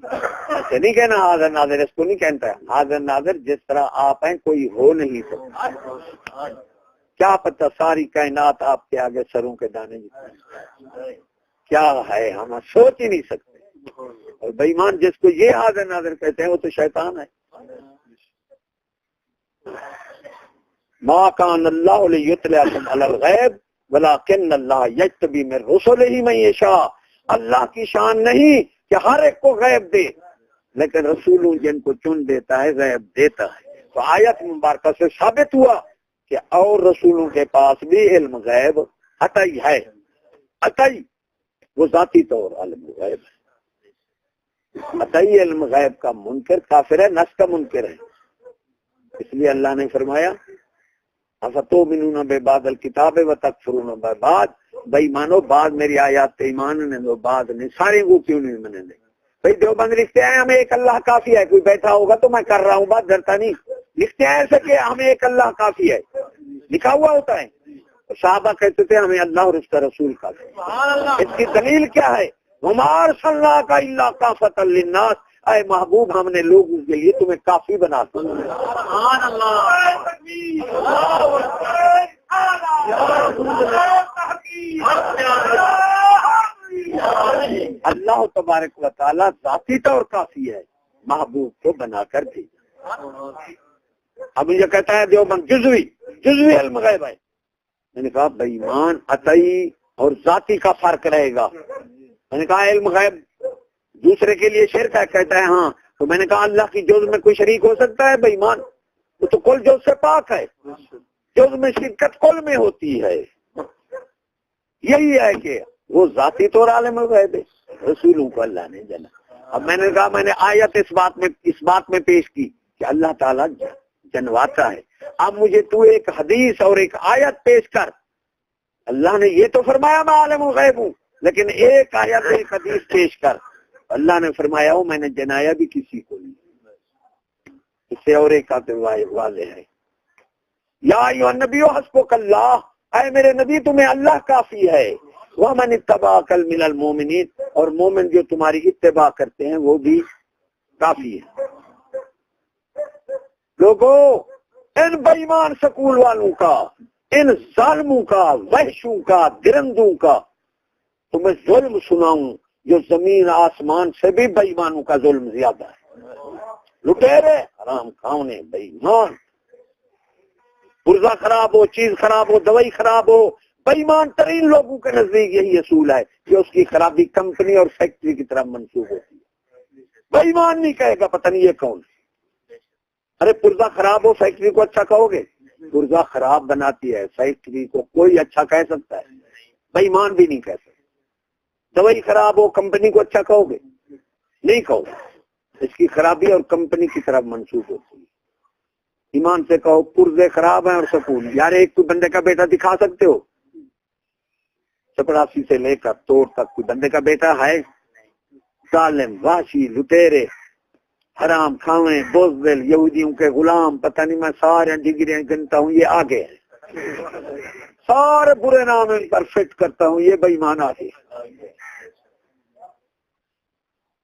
ایسے نہیں کہنا حاضر ناظر. اس کو نہیں کہتا ہے حاضر ناظر جس طرح آپ ہیں کوئی ہو نہیں سکتا. کیا پتہ ساری کائنات آپ کے آگے سروں کے دانے جتنے کیا ہے ہم سوچ ہی نہیں سکتے. اور بے ایمان جس کو یہ حاضر ناظر کہتے ہیں وہ تو شیطان ہے. ما کان اللہ لیطلعکم علی الغیب ولکن اللہ یجتبی من رسلہ من یشاء. اللہ کی شان نہیں کہ ہر ایک کو غیب دے لیکن رسولوں جن کو چن دیتا ہے غیب دیتا ہے. تو آیت مبارکہ سے ثابت ہوا کہ اور رسولوں کے پاس بھی علم غیب عطائی ہے. عطائی وہ ذاتی طور علم غیب ہے. عطائی علم غیب کا منکر کافر ہے. نس کا منکر ہے. اس لیے اللہ نے فرمایا افتؤمنون ببعض الکتاب وتکفرون ببعض. بھائی مانو بعد میری آیات پہ ایمان نے دو بعد نے سارے کو کیوں نہیں مانے دے. بھائی دیوبند لکھتے ہیں ہمیں ایک اللہ کافی ہے. کوئی بیٹھا ہوگا تو میں کر رہا ہوں بات ڈرتا نہیں. لکھتے ہیں ایسے کہ ہمیں ایک اللہ کافی ہے. لکھا ہوا ہوتا ہے. صحابہ کہتے تھے ہمیں اللہ اور اس کا رسول کافی ہے. اس کی دلیل کیا ہے؟ وما ارسلناک الا کافۃ للناس. اے محبوب ہم نے لوگوں کے لیے تمہیں کافی بنا دیا. سبحان اللہ. اللہ تبارک و تعالیٰ ذاتی طور کافی ہے. محبوب کو بنا کر بھیجا. اب یہ کہتا ہے دیوبند جزوی علم غیب ہے. میں نے کہا بے ایمان عطائی اور ذاتی کا فرق رہے گا. میں نے کہا علم غیب دوسرے کے لیے شرک ہے. کہتا ہے ہاں. تو میں نے کہا اللہ کی جز میں کوئی شریک ہو سکتا ہے؟ بے ایمان وہ تو کل جز سے پاک ہے. جز میں شرکت کل میں ہوتی ہے. یہی ہے کہ وہ ذاتی طور عالم غیب ہے. رسولوں کو اللہ نے جانا. اب میں نے کہا میں نے آیت اس بات میں پیش کی کہ اللہ تعالیٰ جنواتا ہے. اب مجھے تو ایک حدیث اور ایک آیت پیش کر. اللہ نے یہ تو فرمایا میں عالم الغیب ہوں لیکن ایک آیت ایک حدیث پیش کر. اللہ نے فرمایا ہو میں نے جنایا بھی کسی کو نہیں. اس سے اور ایک آتے واضح ہے یا ایھا النبی حسبک اللہ. اے میرے نبی تمہیں اللہ کافی ہے. ومن اتبعک من المؤمنین. اور مومن جو تمہاری اتباع کرتے ہیں وہ بھی کافی ہے. لوگوں ان بےایمان سکول والوں کا، ان ظالموں کا، وحشوں کا، درندوں کا تمہیں ظلم سناؤں جو زمین آسمان سے بھی بے ایمانوں کا ظلم زیادہ ہے. لٹیرے، حرام کھانے، بے ایمان، پرزہ خراب ہو، چیز خراب ہو، دوائی خراب ہو، بے ایمان ترین لوگوں کے نزدیک یہی اصول ہے کہ اس کی خرابی کمپنی اور فیکٹری کی طرف منسوخ ہوتی ہے. بے ایمان نہیں کہے گا پتہ نہیں یہ کون. ارے پرزہ خراب ہو فیکٹری کو اچھا کہو گے؟ پرزہ خراب بناتی ہے فیکٹری کو کوئی اچھا کہہ سکتا ہے؟ بے ایمان بھی نہیں کہہ سکتا. دوائی خراب ہو کمپنی کو اچھا کہو گے؟ نہیں کہو. اس کی خرابی اور کمپنی کی طرف منسوخ ہوتی ہے. ایمان سے کہو پرزے خراب ہیں اور سکون. یار ایک کوئی بندے کا بیٹا دکھا سکتے ہو؟ چپڑاسی سے لے کر توڑ تک کوئی بندے کا بیٹا ہے؟ ظالم، وحشی، لٹیرے، حرام کھاویں، بزدل، یہودیوں کے غلام، پتہ نہیں میں سارے ڈگریاں گنتا ہوں یہ آگے ہیں، سارے برے نام ان پر فٹ کرتا ہوں یہ بے ایمان آگے.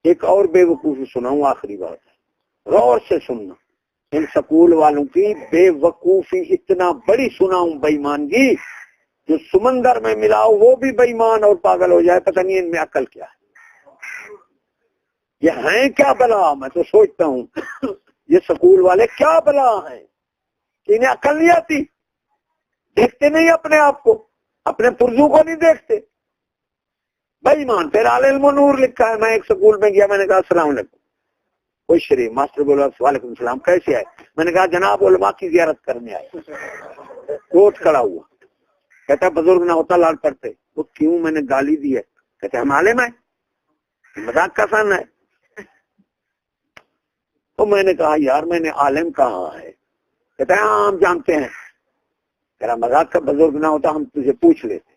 ایک اور بے وقوفی سناؤں، آخری بات ہے، غور سے سننا. ان سکول والوں کی بے وقوفی اتنا بڑی سناؤں بے ایمانگی، جو سمندر میں ملاؤ وہ بھی بے ایمان اور پاگل ہو جائے. پتہ نہیں ان میں عقل کیا ہے، یہ ہیں کیا بلا. میں تو سوچتا ہوں یہ سکول والے کیا بلا ہیں کہ انہیں عقل نہیں آتی، دیکھتے نہیں اپنے آپ کو، اپنے پرزوں کو نہیں دیکھتے. بے ایمان. پھر علم و نور لکھا ہے. میں ایک سکول میں گیا، میں نے کہا السلام علیکم. کوئی شریف ماسٹر بولا وعلیکم السلام، کیسے آئے؟ میں نے کہا جناب علماء کی زیارت کرنے آئے. کوٹ کھڑا ہوا، کہتا بزرگ نہ ہوتا لال پڑتے. وہ کیوں؟ میں نے گالی دی ہے. کہتے ہم عالم ہیں، مذاق کا سن ہے. تو میں نے کہا یار میں نے عالم کہا ہے. کہتا ہے ہاں ہم جانتے ہیں. تیرا مذاق کا بزرگ نہ ہوتا ہم تجھے پوچھ لیتے.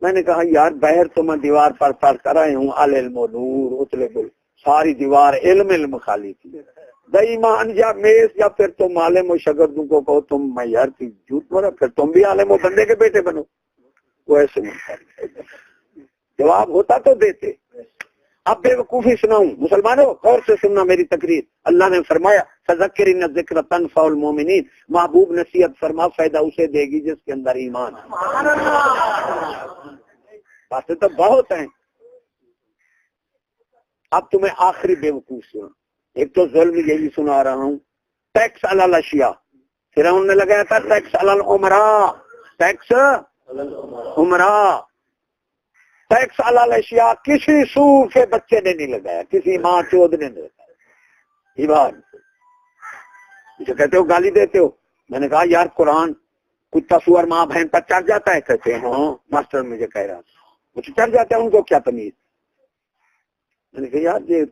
میں نے کہا یار بہر تو میں دیوار پر پڑھ کر آئے ہوں علم و نور اتلے بول، ساری دیوار علم علم خالی تھی. بے ایمان یا میز یا پھر تم عالم و شاگردوں کو کہو تم میں یار کی جھوٹ بولا، پھر تم بھی عالم و بندے کے بیٹے بنو. وہ ایسے جواب ہوتا تو دیتے. اب بے وقوفی سناؤں مسلمانوں، غور سے سننا میری تقریر. اللہ نے فرمایا فذکر ان الذکر تنفع المؤمنین، محبوب نصیحت فرما فائدہ اسے دے گی جس کے اندر ایمان ہے. باتیں تو بہت ہیں. اب تمہیں آخری بے وقوف سنا. ایک تو ظلم یہی سنا رہا ہوں، ٹیکس علی الاشیاء. فرعون نے لگایا تھا ٹیکس علی الامراء، ٹیکس امراء، ٹیکس علی الاشیاء. کسی سور کے بچے نے نہیں لگایا، کسی ماں چود نے نہیں لگایا. جو کہتے ہو گالی دیتے ہو. میں نے کہا یار قرآن کتا سور ماں بہن پر چڑھ جاتا ہے؟ کہتے ہیں ہاں ماسٹر مجھے کہہ رہا مجھے چڑھ جاتا ہے، ان کو کیا تمیز. میں نے کہا یار یہ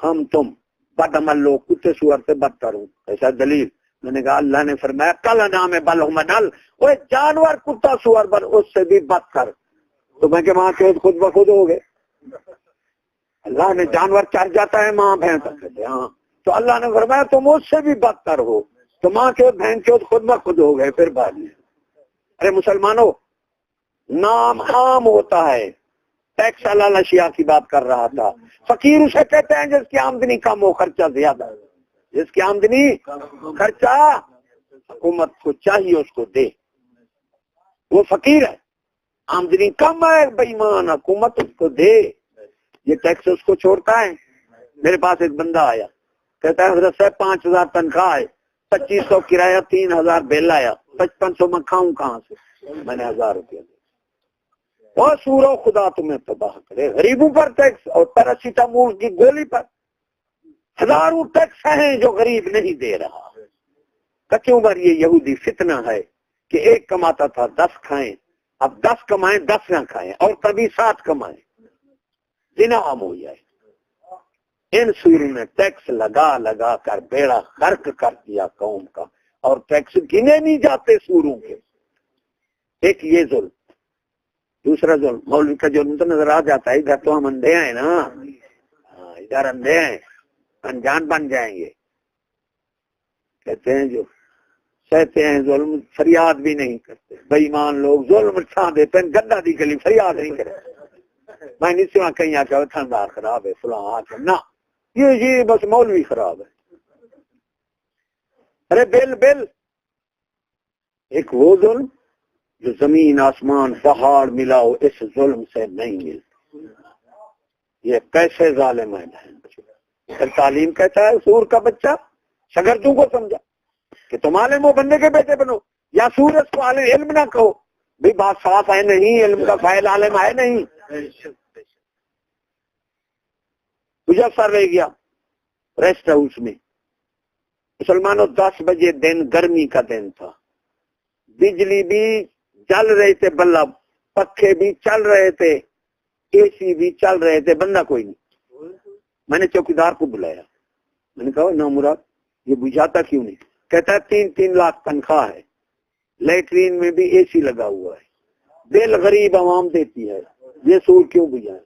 ہم تم بد عمل لوگ کتے سور سے بدتر ہوں، ایسا دلیل. میں نے کہا اللہ نے فرمایا کل نام بل ہمل، وہ جانور کتا سور بن اس سے بھی بدتر. تو میں کہ ماں چود خود بخود ہو گئے. اللہ نے جانور چڑھ جاتا ہے ماں بہن تک، کہتے ہاں. تو اللہ نے فرمایا تم اس سے بھی بدتر ہو، تو ماں چود بہن چود خود بخود ہو گئے. پھر بعد میں ارے مسلمانوں نام عام ہوتا ہے. ٹیکس علی الاشیاء کی بات کر رہا تھا. فقیر اسے کہتے ہیں جس کی آمدنی کم ہو خرچہ زیادہ، جس کی آمدنی خرچہ حکومت کو چاہیے اس کو دے، وہ فقیر ہے. آمدنی کم ہے بے ایمان، حکومت اس کو دے، یہ ٹیکس اس کو چھوڑتا ہے. میرے پاس ایک بندہ آیا، کہتا ہے حضرت صاحب 5,000 تنخواہ ہے، 2,500 کرایہ، 3,000 بل آیا، 5,500 میں کھاؤں کہاں سے؟ میں نے 1,000 روپیہ دیا. اور سورو خدا تمہیں تباہ کرے، غریبوں پر ٹیکس اور پیراسیٹامول کی گولی پر ہزاروں ٹیکس ہیں جو غریب نہیں دے رہا. کچوں بار یہ یہودی فتنہ ہے کہ ایک کماتا تھا 10 کھائیں، اب 10 کمائیں 10 نہ کھائیں، اور کبھی 7 کمائیں، زنا عام ہو جائے. ان سوروں نے ٹیکس لگا لگا کر بیڑا غرق کر دیا قوم کا، اور ٹیکس گنے نہیں جاتے سوروں کے. ایک یہ ظلم. دوسرا ظلم مولوی کا جرم تو نظر آ جاتا ہے، ادھر تو ہم اندھے ہیں نا، ادھر اندھے ہیں، انجان بن جائیں گے. کہتے ہیں جو سہتے ہیں ظلم فریاد بھی نہیں کرتے. بے ایمان لوگ ظلم چھا دیتے ہیں، گندا دی گلی فریاد نہیں کرتے. میں نہیں سنا کہیں آ کے تھندار خراب ہے فلاں آ کے، نہ یہ بس مولوی خراب ہے. ارے بل بل، ایک وہ ظلم جو زمین آسمان پہاڑ ملاؤ اس ظلم سے نہیں ملتا. یہ کیسے ظالم ہے بہن. پھر تعلیم کہتا ہے سور کا بچہ شاگردوں کو سمجھا کہ تم عالم ہو بندے کے بیٹے بنو، یا سورج کو عالم علم نہ کہو. بھی بات صاف ہے نہیں، علم کا فائل عالم ہے نہیں. تجھے سر رہ گیا ریسٹ ہاؤس میں. مسلمانوں 10 بجے دن گرمی کا دن تھا، بجلی بھی چل رہے تھے، بلب پکھے بھی چل رہے تھے، اے سی بھی چل رہے تھے، بندہ کوئی نہیں. میں نے چوکیدار کو بلایا، میں نے کہا نا مراد یہ بجھاتا کیوں نہیں؟ کہتا ہے 3 لاکھ تنخواہ ہے، لیٹرین میں بھی اے سی لگا ہوا ہے، بل غریب عوام دیتی ہے، یہ سور کیوں بجھائے؟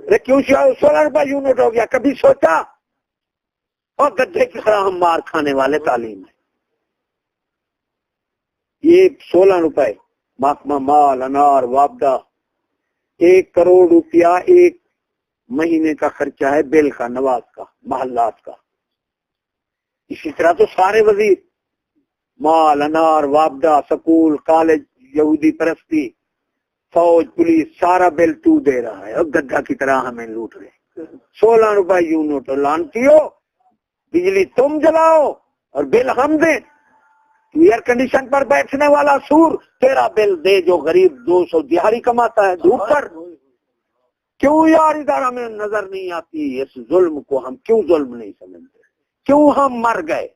ارے کیوں 16 روپے یونٹ ہو گیا، کبھی سوچا؟ اور گدھے کی طرح ہم مار کھانے والے تعلیم ہے. یہ 16 روپے محکمہ مال انار وابدہ 1 کروڑ روپیہ ایک مہینے کا خرچہ ہے بل کا، نواز کا، محلات کا. اسی طرح تو سارے وزیر مال انار وابدہ سکول کالج یہودی پرستی فوج پولیس سارا بل تو دے رہا ہے، اور گدھا کی طرح ہمیں لوٹ رہے. 16 روپے یونٹ لانتی ہو، بجلی تم جلاؤ اور بل ہم دیں. ایئر کنڈیشن پر بیٹھنے والا سور تیرا بل دے جو غریب 200 دہاڑی کماتا ہے دھوپ پر. کیوں یار ادھر ہمیں نظر نہیں آتی اس ظلم کو؟ ہم کیوں ظلم نہیں سمجھتے؟ کیوں ہم مر گئے؟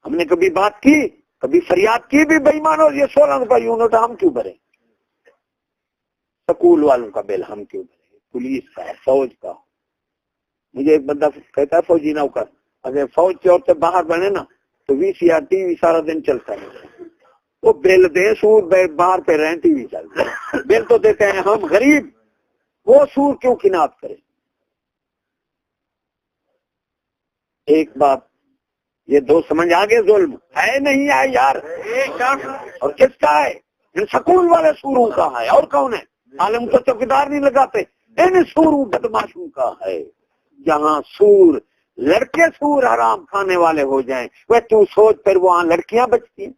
ہم نے کبھی بات کی، کبھی فریاد کی بھی بے ایمانو یہ 16 روپے یونٹ ہم کیوں بھریں؟ سکول والوں کا بل ہم کیوں بھریں؟ پولیس کا، فوج کا. مجھے ایک بندہ کہتا ہے فوجی نوکر، اگر فوج کی عورتیں باہر بنے نا تو ٹی وی سارا دن چلتا ہے. وہ بل دے سور باہر پہ رہیں ٹی وی چلتا ہے، بل تو دیتے ہیں ہم غریب، وہ سور کیوں کنات کرے؟ ایک بات یہ دو سمجھ آگے، ظلم ہے نہیں ہے یار؟ اور کس کا ہے؟ ان سکول والے سوروں کا ہے. اور کون ہے؟ عالم کو چوکیدار نہیں لگاتے، ان سوروں بدماشوں کا ہے. جہاں سور لڑکے سور حرام کھانے والے ہو جائیں، وہ تو سوچ پھر وہاں لڑکیاں بچتی ہیں.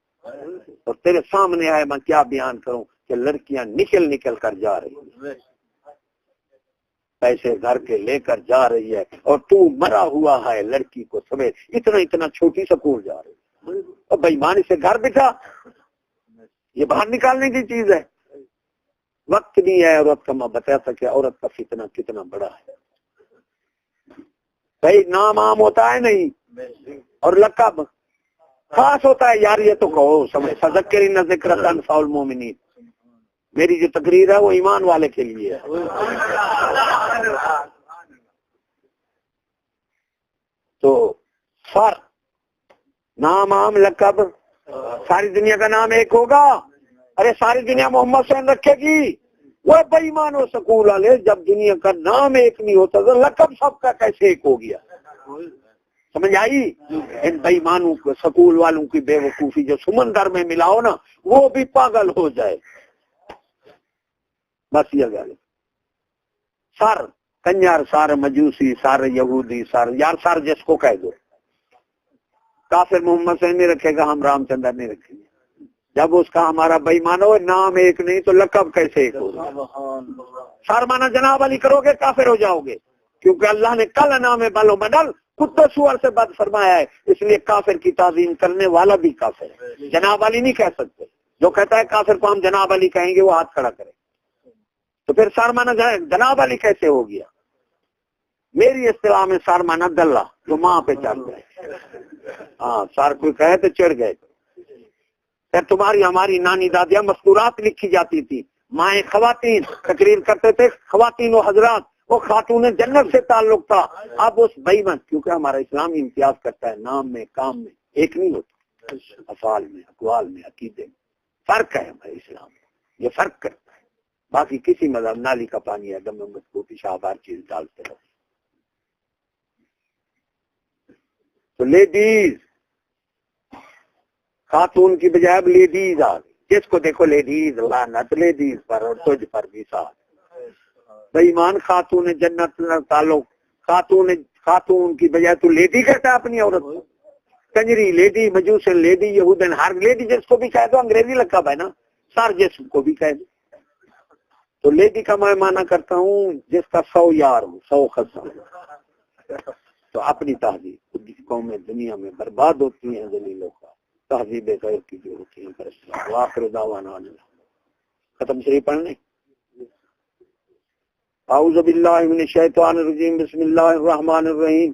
اور تیرے سامنے ہے، میں کیا بیان کروں کہ لڑکیاں نکل کر جا رہی ہیں، پیسے گھر کے لے کر جا رہی ہے، اور تو مرا ہوا ہے لڑکی کو سمیت اتنا چھوٹی سکول جا رہی ہے. اور بےایمانی سے گھر بٹھا، یہ باہر نکالنے کی چیز ہے. وقت نہیں ہے عورت کا، میں بتا سکے عورت کا فتنہ کتنا بڑا ہے. بھائی نام عام ہوتا ہے نہیں، اور لقب خاص ہوتا ہے. یار یہ تو کہو سمجھ فذکرن ذکر تنفع المؤمنین. میری جو تقریر ہے وہ ایمان والے کے لیے ہے. تو فرق نام عام لقب، ساری دنیا کا نام ایک ہوگا. ارے ساری دنیا محمد حسین رکھے گی. وہ بے ایمان و سکول والے، جب دنیا کا نام ایک نہیں ہوتا تو لقب سب کا کیسے ایک ہو گیا؟ سمجھ آئی؟ ان بے ایمانوں کو سکول والوں کی بے وقوفی جو سمندر میں ملاؤ نا وہ بھی پاگل ہو جائے. بس یہ گل سر کنجر، سر مجوسی، سر یہودی، سر یار سر جس کو کہہ دو. کافر محمد حسین نہیں رکھے گا، ہم رام چندر نہیں رکھیں گے. جب اس کا ہمارا بے ایمان ہو، نام ایک نہیں تو لقب کیسے ایک ہوگا؟ سر مانا جناب علی کرو گے کافر ہو جاؤ گے، کیونکہ اللہ نے کل نام بل و بدل کتے سور سے بد فرمایا ہے. اس لیے کافر کی تعظیم کرنے والا بھی کافر ہے. جناب علی نہیں کہہ سکتے. جو کہتا ہے کافر کو ہم جناب علی کہیں گے وہ ہاتھ کھڑا کرے. تو پھر سر مانا جناب علی کیسے ہو گیا؟ میری اصطلاح میں سر مانا دلہ جو ماں پہ چڑھ گئے. ہاں سر کوئی کہے تو چڑھ گئے. پھر تمہاری ہماری نانی دادیاں مستورات لکھی جاتی تھی، مائیں خواتین تقریر کرتے تھے، خواتین و حضرات، وہ خاتون جنت سے تعلق تھا. اب اس بےایمان، کیونکہ ہمارا اسلام امتیاز کرتا ہے نام میں کام میں ایک نہیں ہوتا، افعال میں اقوال میں عقیدے میں فرق ہے. ہمارے اسلام میں یہ فرق کرتا ہے. باقی کسی مذہب نالی کا پانی ہے، دم کو پیشاب ہر چیز ڈالتے رہو. تو لیڈیز خاتون کی بجائے اب لیڈیز آ گئی. جس کو دیکھو لیڈیز، لعنت لیڈیز پر اور تجھ پر بھی ساتھ. بے ایمان خاتون جنت تعلق، خاتون کی بجائے تو لیڈی کہتا ہے اپنی عورت کو. کنجری لیڈی، مجوسن لیڈی، یہودن ہر لیڈی جس کو بھی کہہ دو، انگریزی لقب ہے نا، سر جس کو بھی کہہ دو. تو لیڈی کا میں معنی کرتا ہوں جس کا 100 یار ہو، 100 خزاں. تو اپنی تہذیب قومیں دنیا میں برباد ہوتی ہیں ذلیلوں کا، تہذیب غیر کی جو ہوتی ہیں پر آخر دعوانا ختم شریف پڑھنے. اعوذ باللہ من الشیطان الرجیم، بسم اللہ الرحمن الرحیم.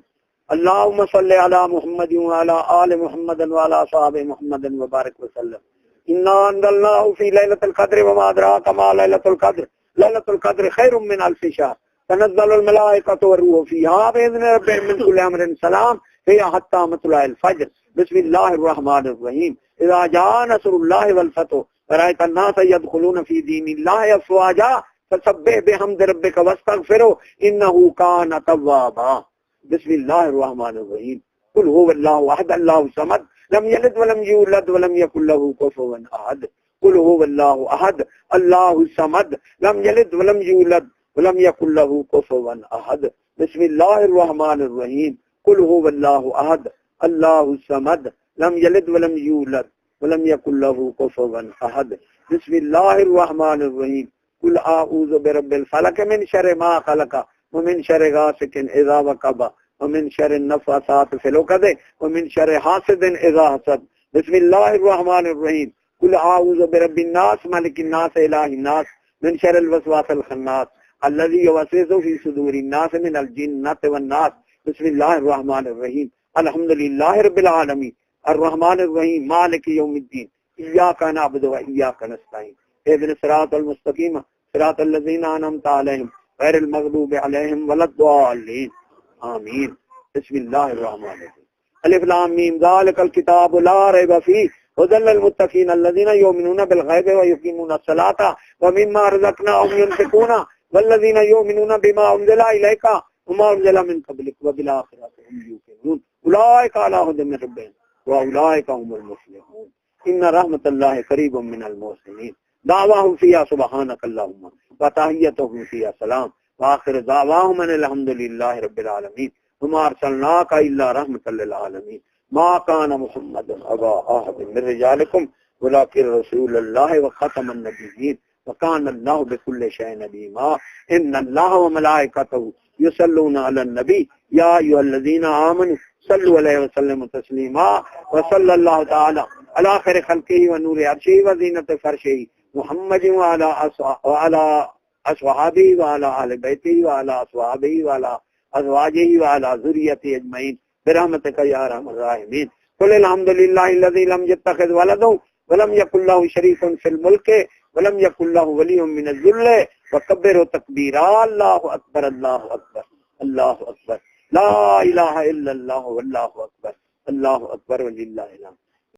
اللہم صلی علی محمد وعلی آل محمد وعلی صحاب محمد وبارک وسلم. انا انزلناہ فی لیلۃ القدر وما ادراک ما لیلۃ القدر لیلۃ القدر خیر من الف شہر تنزل الملائکۃ والروح فیہا بإذن ربہم من کل امر سلام ہی حتی مطلع الفجر. بسم اللہ الرحمن الرحیم. اذا جاء نصر اللہ والفتح ورأیت الناس يدخلون فی دین اللہ افواجا فسبح بحمد ربک واستغفرہ انہ کان توابا. بسم اللہ الرحمن الرحیم. قل هو اللہ احد اللہ الصمد لم یلد ولم یولد ولم یکن له کفوا احد. قل هو اللہ احد اللہ الصمد لم یلد ولم یولد ولم یکن له کفوا احد. بسم اللہ الرحمن الرحیم. قل هو اللہ احد اللہ الصمد لم یلد ولم یولد ولم یکن له کفوا احد. بسم اللہ الرحمن الرحیم. قل اعوذ برب الفلق من شر ما خلق ومن شر غاسق اذا وقب ومن شر النفاثات في العقد ومن شر حاسد اذا حسد. بسم اللہ الرحمن الرحیم. قل اعوذ برب الناس ملک الناس الہ الناس من شر الوسواس الخناس الذي يوسوس في صدور الناس من الجنة والناس. بسم اللہ الرحمن الرحیم. الحمد للہ رب العالمین الرحمن الرحیم مالک یوم الدین ایاک نعبد و ایاک نستعین اهدنا الصراط المستقیم صراط الذین انعمت علیہم غیر المغضوب علیہم ولا الضالین آمین. بسم اللہ الرحمن الرحیم. الف لام میم ذالک الکتاب لا ریب فیہ ھدی للمتقین الذین یؤمنون بالغیب ویقیمون الصلاۃ ومما رزقناہم ینفقون والذین یؤمنون بما انزل الیک وما انزل من قبلک وبالآخرۃ هم یوقنون اولئک علی ھدی من ربہم واولئک هم المفلحون. ان رحمت اللہ قریب من المحسنین. دعواہم فیہا سبحانک اللہم وتحیتہم فیہا سلام وآخر دعواہم ان الحمد للہ رب العالمین وما ارسلناک الا رحمۃ للعالمین. ما کان محمد ابا احد من رجالکم ولکن رسول اللہ وخاتم النبیین وکان اللہ بکل شیء علیما. ان اللہ وملائکتہ یصلون علی النبی یا ایھا الذین آمنوا صلوا علیہ وسلموا تسلیما. وصلی اللہ تعالی علی خیر خلقہ ونور عرشہ وزینۃ فرشہ محمد وعلی اصحابہ وعلی اہل بیتہ وعلی اصحابہ وعلی ازواجہ وعلی ذریتہ اجمعین برحمتک یا ارحم الراحمین. قل الحمد للہ الذی لم یتخذ ولدا ولم یکن له شریک فی الملک ولم یکن له ولی من الذل وکبرہ تکبیرا. اللہ اکبر اللہ اکبر اللہ اکبر لا الہ الا اللہ واللہ اکبر اللہ اکبر وللہ الحمد.